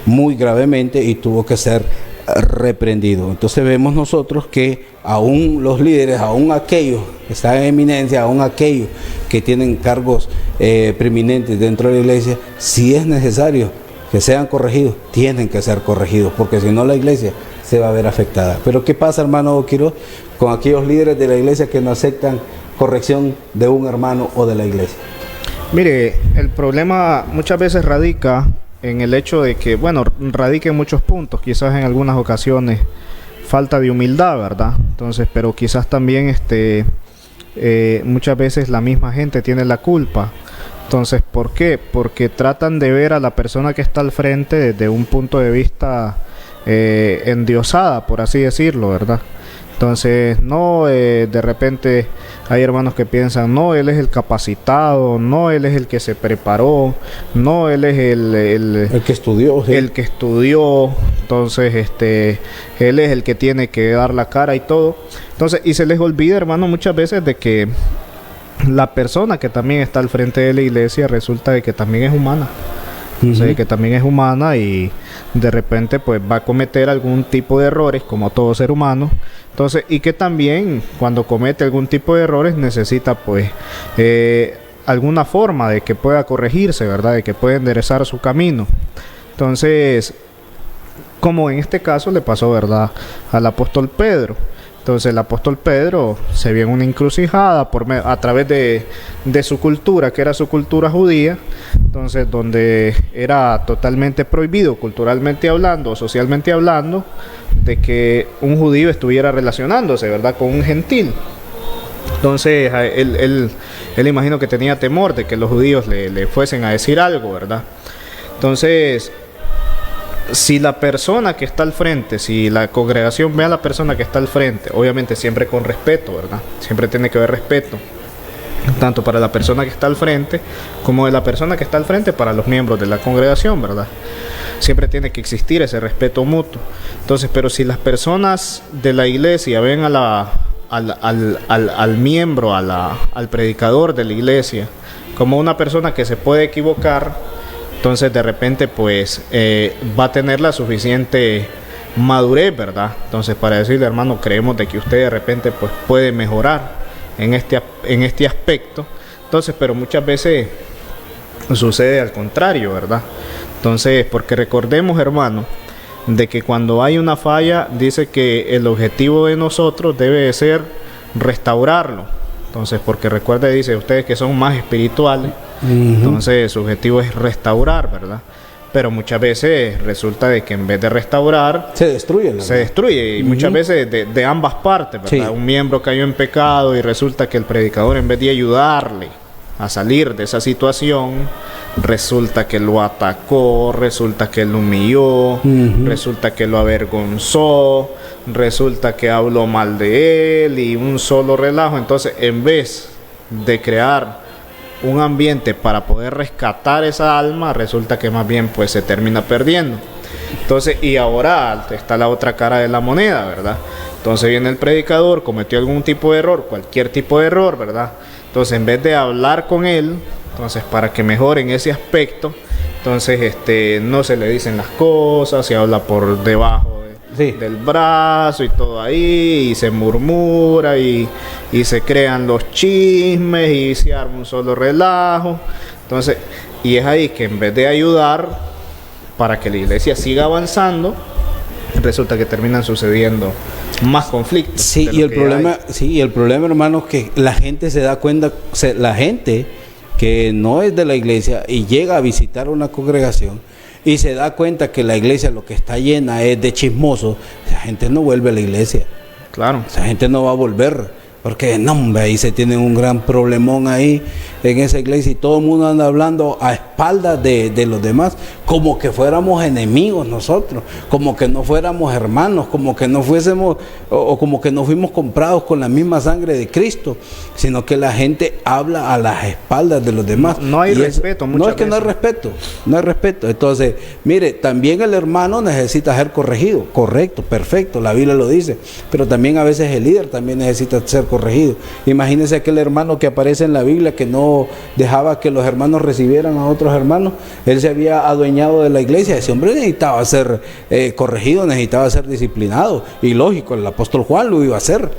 muy gravemente y tuvo que ser reprendido. Entonces vemos nosotros que aún los líderes, aún aquellos que están en eminencia, aún aquellos que tienen cargos preeminentes dentro de la Iglesia, si es necesario que sean corregidos, tienen que ser corregidos, porque si no la Iglesia se va a ver afectada. Pero ¿qué pasa, hermano Quiroz, con aquellos líderes de la Iglesia que no aceptan corrección de un hermano o de la Iglesia? Mire, el problema muchas veces radica en el hecho de que, bueno, radica en muchos puntos, quizás en algunas ocasiones falta de humildad, ¿verdad? Entonces, pero quizás también muchas veces la misma gente tiene la culpa. Entonces, ¿por qué? Porque tratan de ver a la persona que está al frente desde un punto de vista endiosada, por así decirlo, ¿verdad? Entonces, no, de repente hay hermanos que piensan, no, él es el capacitado, no, él es el que se preparó, no, él es el que estudió, ¿sí? El que estudió, entonces, él es el que tiene que dar la cara y todo. Entonces, y se les olvida, hermano, muchas veces de que la persona que también está al frente de la iglesia resulta de que también es humana. O sea, que también es humana y de repente pues va a cometer algún tipo de errores como todo ser humano. Entonces, y que también cuando comete algún tipo de errores necesita pues alguna forma de que pueda corregirse, ¿verdad? De que pueda enderezar su camino. Entonces, como en este caso le pasó, ¿verdad?, al apóstol Pedro. Entonces el apóstol Pedro se vio en una encrucijada a través de su cultura, que era su cultura judía, entonces donde era totalmente prohibido, culturalmente hablando, socialmente hablando, de que un judío estuviera relacionándose, ¿verdad?, con un gentil. Entonces él imagino que tenía temor de que los judíos le fuesen a decir algo, ¿verdad? Entonces, si la persona que está al frente, si la congregación ve a la persona que está al frente, obviamente siempre con respeto, ¿verdad? Siempre tiene que haber respeto, tanto para la persona que está al frente, como de la persona que está al frente para los miembros de la congregación, ¿verdad? Siempre tiene que existir ese respeto mutuo. Entonces, pero si las personas de la iglesia ven al miembro, al predicador de la iglesia, como una persona que se puede equivocar, entonces de repente pues va a tener la suficiente madurez, ¿verdad? Entonces para decirle, hermano, creemos de que usted de repente pues puede mejorar en este aspecto. Entonces, pero muchas veces sucede al contrario, ¿verdad? Entonces, porque recordemos, hermano, de que cuando hay una falla, dice que el objetivo de nosotros debe ser restaurarlo. Entonces, porque recuerde, dice, ustedes que son más espirituales, entonces su objetivo es restaurar, ¿verdad? Pero muchas veces resulta de que en vez de restaurar, se destruye, y muchas veces de ambas partes, ¿verdad? Sí. Un miembro cayó en pecado y resulta que el predicador, en vez de ayudarle a salir de esa situación, resulta que lo atacó, resulta que lo humilló, resulta que lo avergonzó, resulta que habló mal de él y un solo relajo. Entonces, en vez de crear un ambiente para poder rescatar esa alma, resulta que más bien pues se termina perdiendo. Entonces, y ahora está la otra cara de la moneda, ¿verdad? Entonces viene el predicador, cometió algún tipo de error, cualquier tipo de error, ¿verdad? Entonces, en vez de hablar con él, entonces para que mejore en ese aspecto, entonces no se le dicen las cosas, se habla por debajo del brazo y todo ahí, y se murmura y se crean los chismes y se arma un solo relajo. Entonces, y es ahí que en vez de ayudar para que la iglesia siga avanzando, resulta que terminan sucediendo más conflictos. Sí, y el problema, hermano, es que la gente se da cuenta, la gente que no es de la iglesia y llega a visitar una congregación y se da cuenta que la iglesia lo que está llena es de chismosos, esa gente no vuelve a la iglesia. Claro. Esa gente no va a volver. Porque no, hombre, ahí se tiene un gran problemón ahí en esa iglesia y todo el mundo anda hablando a espaldas de los demás, como que fuéramos enemigos nosotros, como que no fuéramos hermanos, como que no fuésemos, o como que no fuimos comprados con la misma sangre de Cristo, sino que la gente habla a las espaldas de los demás. No hay respeto, no es que no hay respeto, no hay respeto. Entonces, mire, también el hermano necesita ser corregido, correcto, perfecto, la Biblia lo dice, pero también a veces el líder también necesita ser corregido. Imagínense aquel hermano que aparece en la Biblia que no dejaba que los hermanos recibieran a otros hermanos. Él se había adueñado de la iglesia. Ese hombre necesitaba ser corregido, necesitaba ser disciplinado, y lógico, el apóstol Juan lo iba a hacer.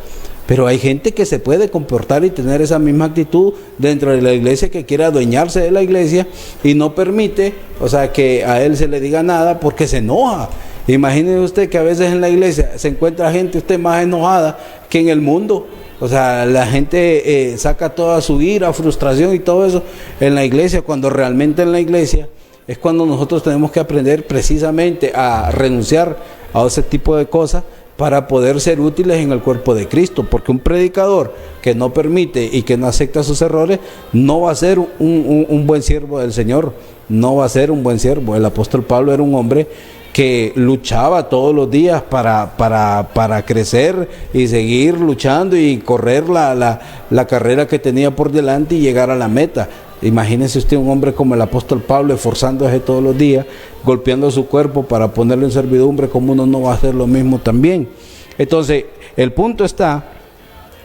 Pero hay gente que se puede comportar y tener esa misma actitud dentro de la iglesia, que quiere adueñarse de la iglesia y no permite, o sea, que a él se le diga nada porque se enoja. Imagínese usted que a veces en la iglesia se encuentra gente usted más enojada que en el mundo. O sea, la gente saca toda su ira, frustración y todo eso en la iglesia, cuando realmente en la iglesia es cuando nosotros tenemos que aprender precisamente a renunciar a ese tipo de cosas para poder ser útiles en el cuerpo de Cristo, porque un predicador que no permite y que no acepta sus errores no va a ser un buen siervo del Señor, no va a ser un buen siervo. El apóstol Pablo era un hombre que luchaba todos los días para crecer y seguir luchando y correr la carrera que tenía por delante y llegar a la meta. Imagínese usted un hombre como el apóstol Pablo, esforzándose todos los días, golpeando su cuerpo para ponerlo en servidumbre. Como uno no va a hacer lo mismo también. Entonces, el punto está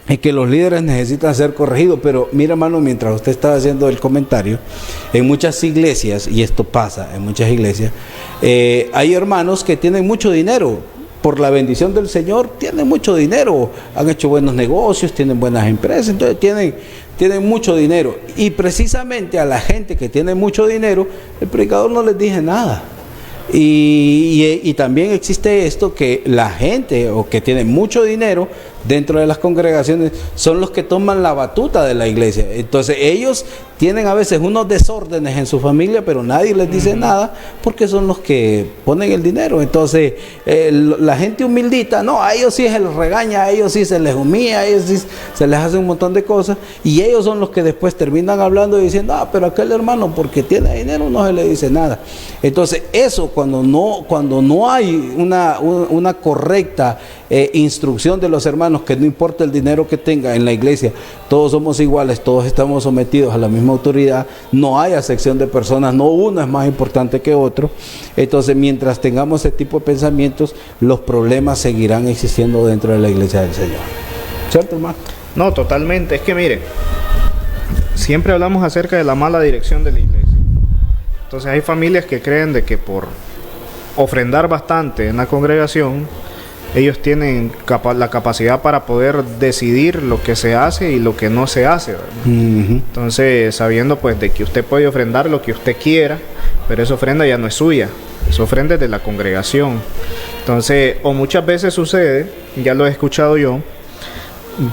en que los líderes necesitan ser corregidos. Pero mira, hermano, mientras usted estaba haciendo el comentario, en muchas iglesias, y esto pasa en muchas iglesias, hay hermanos que tienen mucho dinero. Por la bendición del Señor, tienen mucho dinero, han hecho buenos negocios, tienen buenas empresas, entonces tienen mucho dinero. Y precisamente a la gente que tiene mucho dinero, el predicador no les dice nada. Y también existe esto, que la gente o que tiene mucho dinero dentro de las congregaciones son los que toman la batuta de la iglesia. Entonces ellos tienen a veces unos desórdenes en su familia, pero nadie les dice nada porque son los que ponen el dinero. Entonces la gente humildita, no, a ellos sí se les regaña, a ellos sí se les humilla, a ellos sí se les hace un montón de cosas, y ellos son los que después terminan hablando y diciendo, pero aquel hermano porque tiene dinero no se le dice nada. Entonces eso, cuando no hay una correcta instrucción de los hermanos, que no importa el dinero que tenga en la iglesia, todos somos iguales, todos estamos sometidos a la misma autoridad, no hay acepción de personas, no uno es más importante que otro. Entonces, mientras tengamos ese tipo de pensamientos, los problemas seguirán existiendo dentro de la iglesia del Señor. ¿Cierto, hermano? No, totalmente. Es que mire, siempre hablamos acerca de la mala dirección de la iglesia. Entonces hay familias que creen de que por ofrendar bastante en la congregación, ellos tienen la capacidad para poder decidir lo que se hace y lo que no se hace, ¿verdad? Entonces, sabiendo pues de que usted puede ofrendar lo que usted quiera, pero esa ofrenda ya no es suya, esa ofrenda es de la congregación. Entonces, o muchas veces sucede, ya lo he escuchado yo,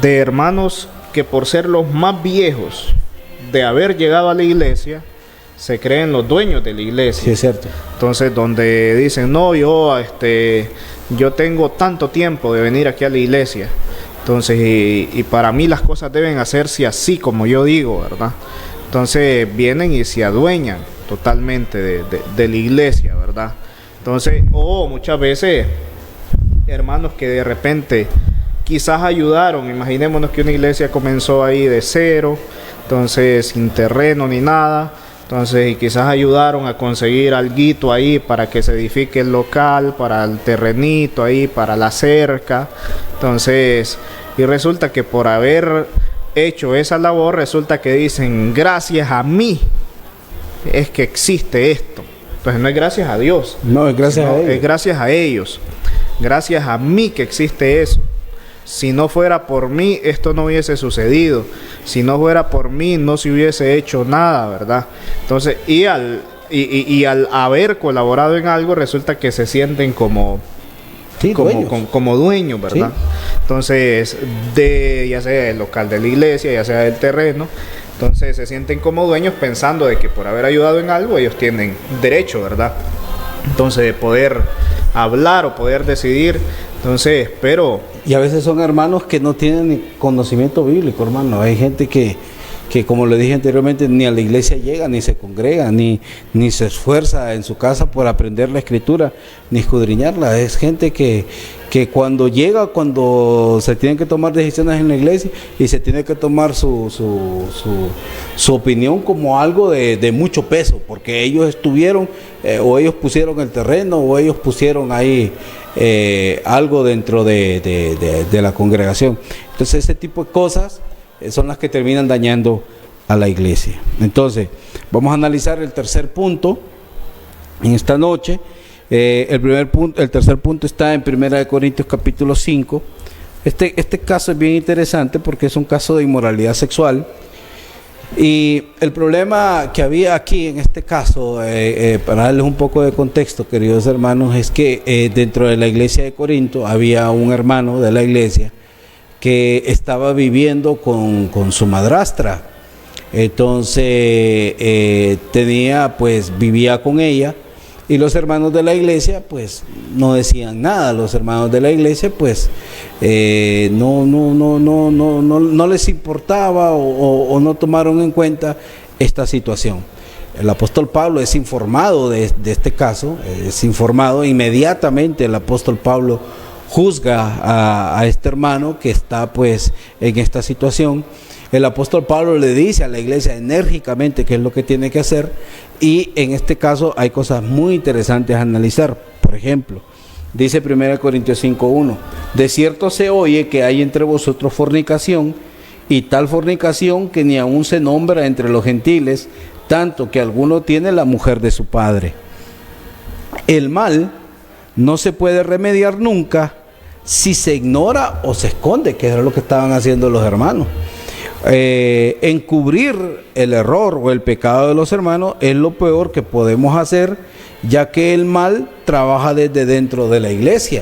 de hermanos que por ser los más viejos de haber llegado a la iglesia, se creen los dueños de la iglesia. Sí, es cierto. Entonces, donde dicen, no, yo tengo tanto tiempo de venir aquí a la iglesia, entonces, y para mí las cosas deben hacerse así como yo digo, ¿verdad? Entonces, vienen y se adueñan totalmente de la iglesia, ¿verdad? Entonces, muchas veces, hermanos que de repente quizás ayudaron, imaginémonos que una iglesia comenzó ahí de cero, entonces, sin terreno ni nada. Entonces, y quizás ayudaron a conseguir alguito ahí para que se edifique el local, para el terrenito ahí, para la cerca. Entonces, y resulta que por haber hecho esa labor, resulta que dicen, gracias a mí es que existe esto. Entonces no es gracias a Dios. No, es gracias a ellos. Es gracias a ellos. Gracias a mí que existe eso. Si no fuera por mí, esto no hubiese sucedido. Si no fuera por mí, no se hubiese hecho nada, ¿verdad? Entonces, y al haber colaborado en algo, resulta que se sienten como dueños, ¿verdad? Sí. Entonces, ya sea del local de la iglesia, ya sea del terreno, entonces se sienten como dueños pensando de que por haber ayudado en algo, ellos tienen derecho, ¿verdad? Entonces, de poder hablar o poder decidir. Entonces, pero... Y a veces son hermanos que no tienen ni conocimiento bíblico, hermano. Hay gente que como le dije anteriormente, ni a la iglesia llega, ni se congrega, ni se esfuerza en su casa por aprender la escritura, ni escudriñarla. Es gente que cuando llega, cuando se tienen que tomar decisiones en la iglesia y se tiene que tomar su opinión como algo de mucho peso, porque ellos estuvieron, o ellos pusieron el terreno, o ellos pusieron ahí algo dentro de la congregación. Entonces ese tipo de cosas son las que terminan dañando a la iglesia. Entonces, vamos a analizar el tercer punto en esta noche. El tercer punto está en 1 Corintios capítulo 5. Este caso es bien interesante porque es un caso de inmoralidad sexual. Y el problema que había aquí en este caso, para darles un poco de contexto, queridos hermanos, es que dentro de la iglesia de Corinto había un hermano de la iglesia que estaba viviendo con su madrastra. Entonces vivía con ella, y los hermanos de la iglesia pues no decían nada. Los hermanos de la iglesia pues no les importaba o no tomaron en cuenta esta situación. El apóstol Pablo es informado de este caso, es informado inmediatamente. El apóstol Pablo juzga a este hermano que está pues en esta situación. El apóstol Pablo le dice a la iglesia enérgicamente qué es lo que tiene que hacer, y en este caso hay cosas muy interesantes a analizar. Por ejemplo, dice 1 Corintios 5:1: de cierto se oye que hay entre vosotros fornicación, y tal fornicación que ni aun se nombra entre los gentiles, tanto que alguno tiene la mujer de su padre. El mal no se puede remediar nunca si se ignora o se esconde, que era lo que estaban haciendo los hermanos. Encubrir el error o el pecado de los hermanos es lo peor que podemos hacer, ya que el mal trabaja desde dentro de la iglesia.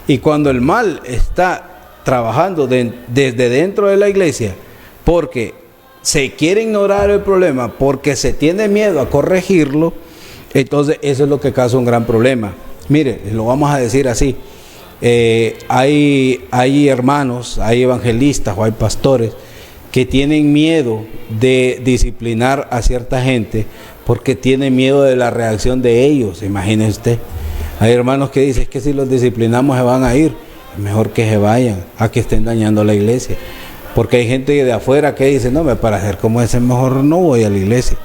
Y cuando el mal está trabajando desde dentro de la iglesia, porque se quiere ignorar el problema, porque se tiene miedo a corregirlo, entonces eso es lo que causa un gran problema. Mire, lo vamos a decir así. Hay hermanos, hay evangelistas o hay pastores que tienen miedo de disciplinar a cierta gente porque tienen miedo de la reacción de ellos. Imagínese usted, hay hermanos que dicen: es que si los disciplinamos se van a ir. Es mejor que se vayan a que estén dañando la iglesia, porque hay gente de afuera que dice: no, para ser como ese mejor no voy a la iglesia.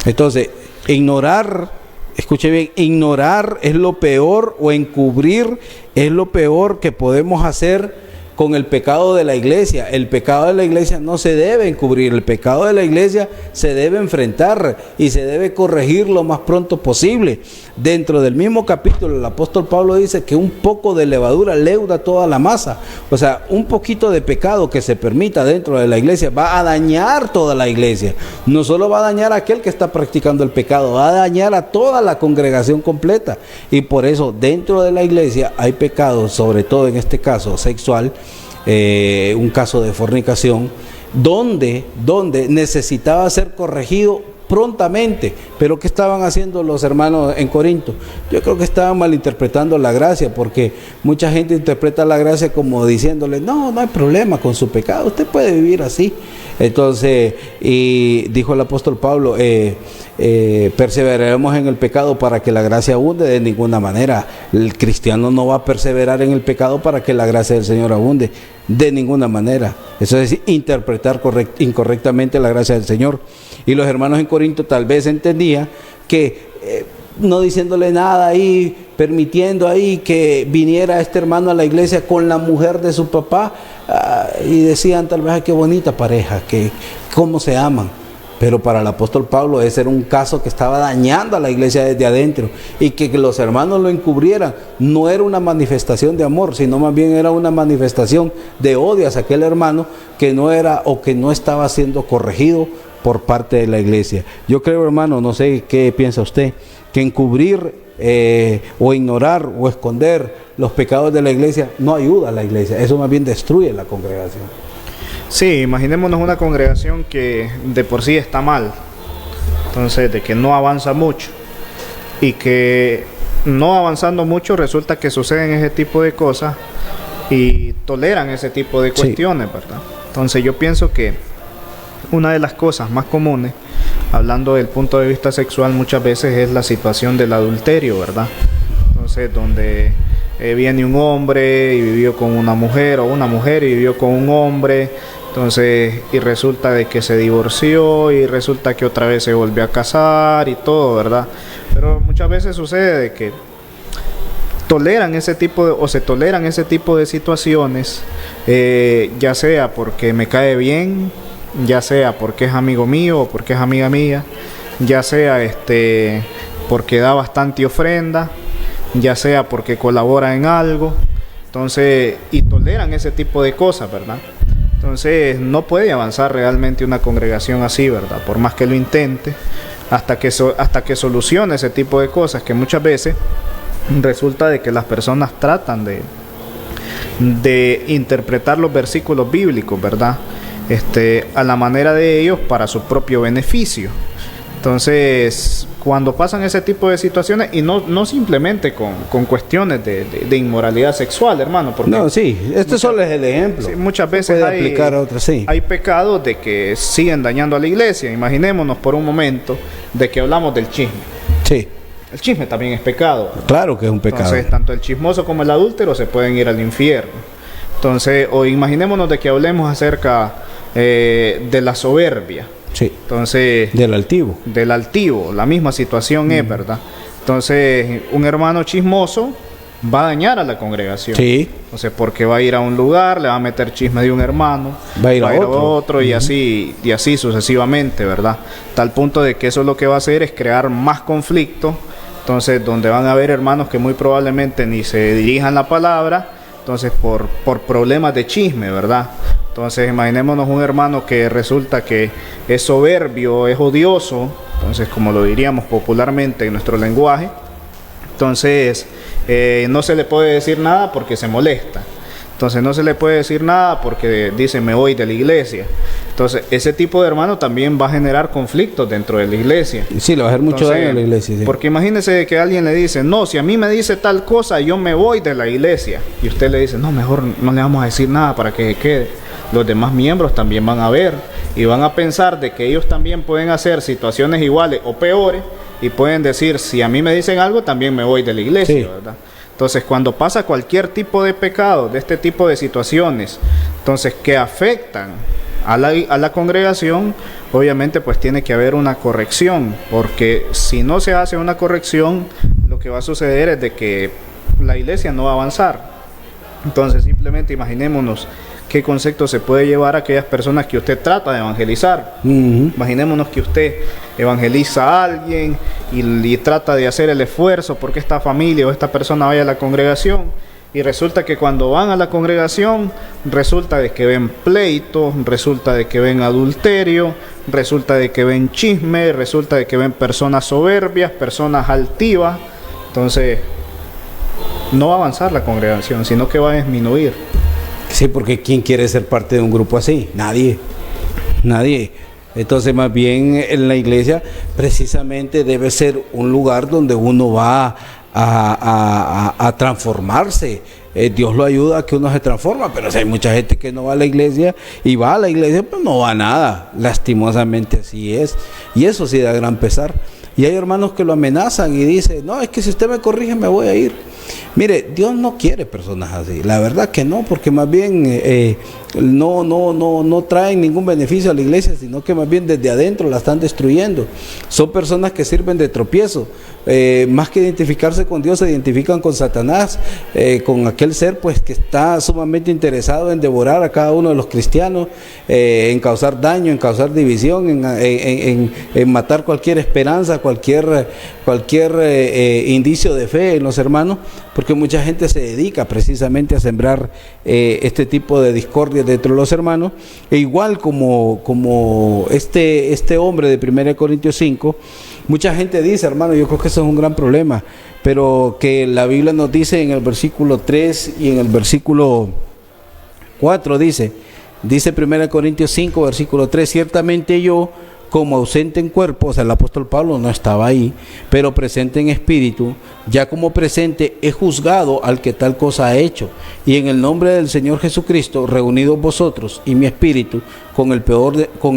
Entonces, ignorar, escuche bien, ignorar es lo peor, o encubrir es lo peor que podemos hacer con el pecado de la iglesia. El pecado de la iglesia no se debe encubrir, el pecado de la iglesia se debe enfrentar y se debe corregir lo más pronto posible. Dentro del mismo capítulo, el apóstol Pablo dice que un poco de levadura leuda toda la masa. O sea, un poquito de pecado que se permita dentro de la iglesia va a dañar toda la iglesia. No solo va a dañar a aquel que está practicando el pecado, va a dañar a toda la congregación completa. Y por eso dentro de la iglesia hay pecados, sobre todo en este caso sexual, un caso de fornicación, donde necesitaba ser corregido prontamente. Pero ¿qué estaban haciendo los hermanos en Corinto? Yo creo que estaban malinterpretando la gracia, porque mucha gente interpreta la gracia como diciéndole: no hay problema con su pecado, usted puede vivir así. Entonces, y dijo el apóstol Pablo: perseveraremos en el pecado para que la gracia abunde. De ninguna manera. El cristiano no va a perseverar en el pecado para que la gracia del Señor abunde. De ninguna manera. Eso es interpretar incorrectamente la gracia del Señor. Y los hermanos en Corinto tal vez entendían que no diciéndole nada ahí, permitiendo ahí que viniera este hermano a la iglesia con la mujer de su papá, y decían tal vez: qué bonita pareja, que cómo se aman. Pero para el apóstol Pablo ese era un caso que estaba dañando a la iglesia desde adentro, y que los hermanos lo encubrieran no era una manifestación de amor, sino más bien era una manifestación de odio hacia aquel hermano que no era o que no estaba siendo corregido por parte de la iglesia. Yo creo, hermano, no sé qué piensa usted, que encubrir o ignorar o esconder los pecados de la iglesia no ayuda a la iglesia, eso más bien destruye la congregación. Sí, imaginémonos una congregación que de por sí está mal, entonces de que no avanza mucho, y que no avanzando mucho, resulta que suceden ese tipo de cosas y toleran ese tipo de cuestiones, sí, ¿verdad? Entonces yo pienso que una de las cosas más comunes, hablando del punto de vista sexual, muchas veces es la situación del adulterio, ¿verdad? Entonces, donde viene un hombre y vivió con una mujer, o una mujer y vivió con un hombre, entonces, y resulta de que se divorció y resulta que otra vez se volvió a casar y todo, ¿verdad? Pero muchas veces sucede de que toleran ese tipo de, o se toleran ese tipo de situaciones, ya sea porque me cae bien, ya sea porque es amigo mío o porque es amiga mía, ya sea porque da bastante ofrenda, ya sea porque colabora en algo, entonces, y toleran ese tipo de cosas, ¿verdad? Entonces no puede avanzar realmente una congregación así, ¿verdad? Por más que lo intente, hasta que solucione ese tipo de cosas, que muchas veces resulta de que las personas tratan de interpretar los versículos bíblicos, ¿verdad? A la manera de ellos para su propio beneficio. Entonces, cuando pasan ese tipo de situaciones, y no simplemente con cuestiones de inmoralidad sexual, hermano, porque no, sí, solo es el ejemplo. Sí, muchas veces hay pecados de que siguen dañando a la iglesia. Imaginémonos por un momento de que hablamos del chisme. Sí. El chisme también es pecado. Claro que es un pecado. Entonces, tanto el chismoso como el adúltero se pueden ir al infierno. Entonces, o imaginémonos de que hablemos acerca de la soberbia. Sí. Entonces, del altivo, la misma situación es, ¿verdad? Entonces, un hermano chismoso va a dañar a la congregación. Sí. Entonces, porque va a ir a un lugar, le va a meter chisme de un hermano, va a ir a otro y así sucesivamente, ¿verdad? Tal punto de que eso lo que va a hacer es crear más conflicto. Entonces, donde van a haber hermanos que muy probablemente ni se dirijan la palabra, entonces por problemas de chisme, ¿verdad? Entonces, imaginémonos un hermano que resulta que es soberbio, es odioso, entonces, como lo diríamos popularmente en nuestro lenguaje, entonces no se le puede decir nada porque se molesta. Entonces no se le puede decir nada porque dice me voy de la iglesia. Entonces ese tipo de hermano también va a generar conflictos dentro de la iglesia. Sí, le va a hacer mucho daño a la iglesia. Sí. Porque imagínese que alguien le dice, no, si a mí me dice tal cosa, yo me voy de la iglesia. Y usted le dice, no, mejor no le vamos a decir nada para que se quede. Los demás miembros también van a ver y van a pensar de que ellos también pueden hacer situaciones iguales o peores y pueden decir, si a mí me dicen algo, también me voy de la iglesia, sí, ¿verdad? Entonces, cuando pasa cualquier tipo de pecado, de este tipo de situaciones, entonces que afectan a la congregación, obviamente pues tiene que haber una corrección, porque si no se hace una corrección, lo que va a suceder es de que la iglesia no va a avanzar. Entonces, simplemente imaginémonos qué concepto se puede llevar a aquellas personas que usted trata de evangelizar. Imaginémonos que usted evangeliza a alguien y trata de hacer el esfuerzo porque esta familia o esta persona vaya a la congregación, y resulta que cuando van a la congregación resulta de que ven pleitos, resulta de que ven adulterio, resulta de que ven chisme, resulta de que ven personas soberbias, personas altivas. Entonces no va a avanzar la congregación, sino que va a disminuir. Sí, porque ¿quién quiere ser parte de un grupo así? Nadie. Entonces, más bien en la iglesia precisamente debe ser un lugar donde uno va a transformarse. Dios lo ayuda a que uno se transforma, pero si hay mucha gente que no va a la iglesia y va a la iglesia, pues no va a nada. Lastimosamente así es. Y eso sí da gran pesar. Y hay hermanos que lo amenazan y dicen, no, es que si usted me corrige me voy a ir. Mire, Dios no quiere personas así, la verdad que no, porque más bien no traen ningún beneficio a la iglesia, sino que más bien desde adentro la están destruyendo. Son personas que sirven de tropiezo, más que identificarse con Dios, se identifican con Satanás, con aquel ser pues que está sumamente interesado en devorar a cada uno de los cristianos, en causar daño, en causar división, en matar cualquier esperanza, cualquier indicio de fe en los hermanos, porque mucha gente se dedica precisamente a sembrar este tipo de discordia dentro de los hermanos. E igual como este hombre de 1 Corintios 5, mucha gente dice, hermano, yo creo que eso es un gran problema, pero que la Biblia nos dice en el versículo 3 y en el versículo 4 dice 1 Corintios 5, versículo 3, ciertamente yo, como ausente en cuerpo, o sea, el apóstol Pablo no estaba ahí, pero presente en espíritu, ya como presente he juzgado al que tal cosa ha hecho, y en el nombre del Señor Jesucristo, reunidos vosotros y mi espíritu, con el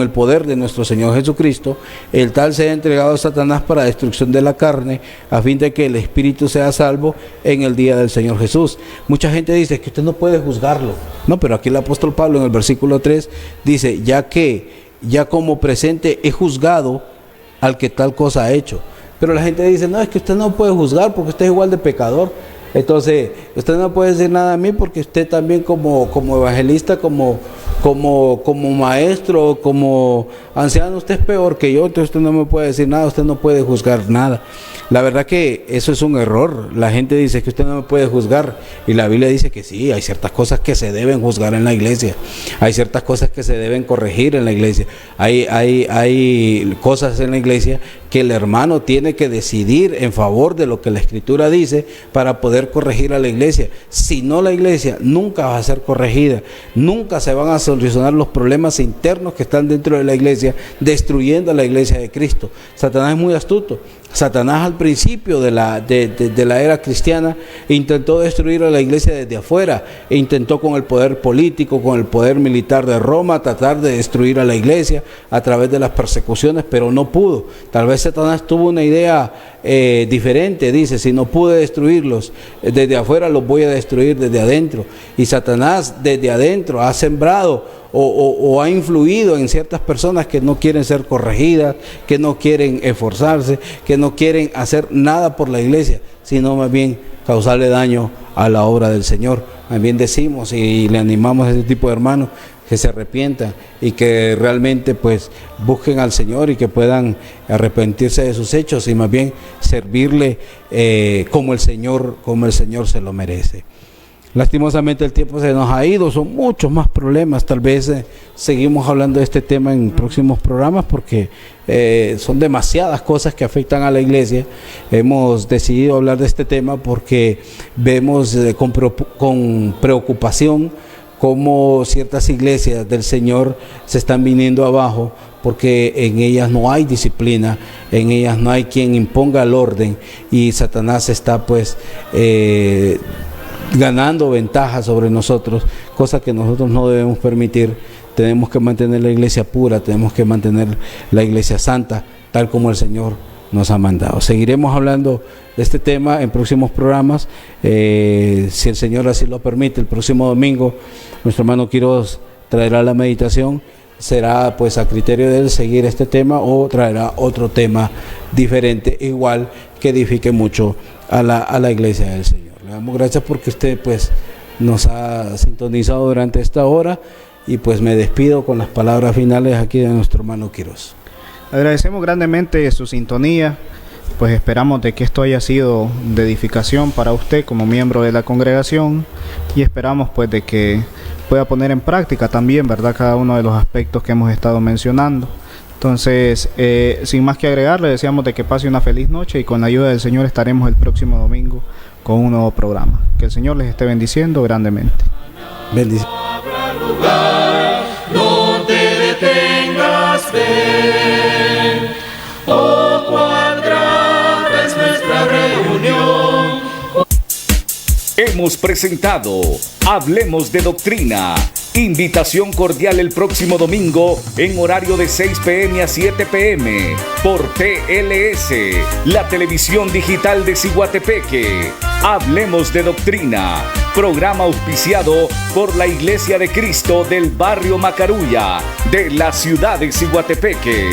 poder de nuestro Señor Jesucristo, el tal sea entregado a Satanás para destrucción de la carne, a fin de que el espíritu sea salvo en el día del Señor Jesús. Mucha gente dice que usted no puede juzgarlo. No, pero aquí el apóstol Pablo en el versículo 3 dice, ya como presente he juzgado al que tal cosa ha hecho. Pero la gente dice, no, es que usted no puede juzgar porque usted es igual de pecador. Entonces, usted no puede decir nada a mí porque usted también como evangelista, como maestro, como anciano, usted es peor que yo, entonces usted no me puede decir nada, usted no puede juzgar nada. La verdad que eso es un error. La gente dice que usted no me puede juzgar, y la Biblia dice que sí, hay ciertas cosas que se deben juzgar en la iglesia, hay ciertas cosas que se deben corregir en la iglesia, hay cosas en la iglesia que el hermano tiene que decidir en favor de lo que la Escritura dice para poder corregir a la iglesia. Si no, la iglesia nunca va a ser corregida, nunca se van a solucionar los problemas internos que están dentro de la iglesia, destruyendo a la iglesia de Cristo. Satanás es muy astuto. Satanás al principio de la era cristiana intentó destruir a la iglesia desde afuera, e intentó con el poder político, con el poder militar de Roma, tratar de destruir a la iglesia a través de las persecuciones, pero no pudo. Tal vez Satanás tuvo una idea diferente, dice, si no pude destruirlos desde afuera, los voy a destruir desde adentro. Y Satanás desde adentro ha sembrado o ha influido en ciertas personas que no quieren ser corregidas, que no quieren esforzarse, que no quieren hacer nada por la iglesia, sino más bien causarle daño a la obra del Señor. También decimos y le animamos a ese tipo de hermanos que se arrepientan y que realmente pues busquen al Señor y que puedan arrepentirse de sus hechos y más bien servirle como el Señor se lo merece. Lastimosamente el tiempo se nos ha ido, son muchos más problemas, tal vez seguimos hablando de este tema en próximos programas porque son demasiadas cosas que afectan a la iglesia. Hemos decidido hablar de este tema porque vemos con preocupación cómo ciertas iglesias del Señor se están viniendo abajo, porque en ellas no hay disciplina, en ellas no hay quien imponga el orden, y Satanás está pues ganando ventaja sobre nosotros, cosa que nosotros no debemos permitir. Tenemos que mantener la iglesia pura, tenemos que mantener la iglesia santa, tal como el Señor nos ha mandado. Seguiremos hablando de este tema en próximos programas, si el Señor así lo permite. El próximo domingo nuestro hermano Quiroz traerá la meditación. Será pues a criterio de él seguir este tema o traerá otro tema diferente, igual que edifique mucho a la iglesia del Señor. Le damos gracias porque usted pues nos ha sintonizado durante esta hora, y pues me despido con las palabras finales aquí de nuestro hermano Quiroz. Agradecemos grandemente su sintonía, pues esperamos de que esto haya sido de edificación para usted como miembro de la congregación, y esperamos pues de que pueda poner en práctica también, ¿verdad?, cada uno de los aspectos que hemos estado mencionando. Entonces, sin más que agregar, le deseamos de que pase una feliz noche, y con la ayuda del Señor estaremos el próximo domingo con un nuevo programa. Que el Señor les esté bendiciendo grandemente. Bendición. No te detengas, ven. Oh, cuán grata es nuestra reunión. Hemos presentado Hablemos de Doctrina. Invitación cordial el próximo domingo en horario de 6 p.m. a 7 p.m. por TLS, la televisión digital de Ciguatepeque. Hablemos de Doctrina, programa auspiciado por la Iglesia de Cristo del barrio Macarulla de la ciudad de Ciguatepeque.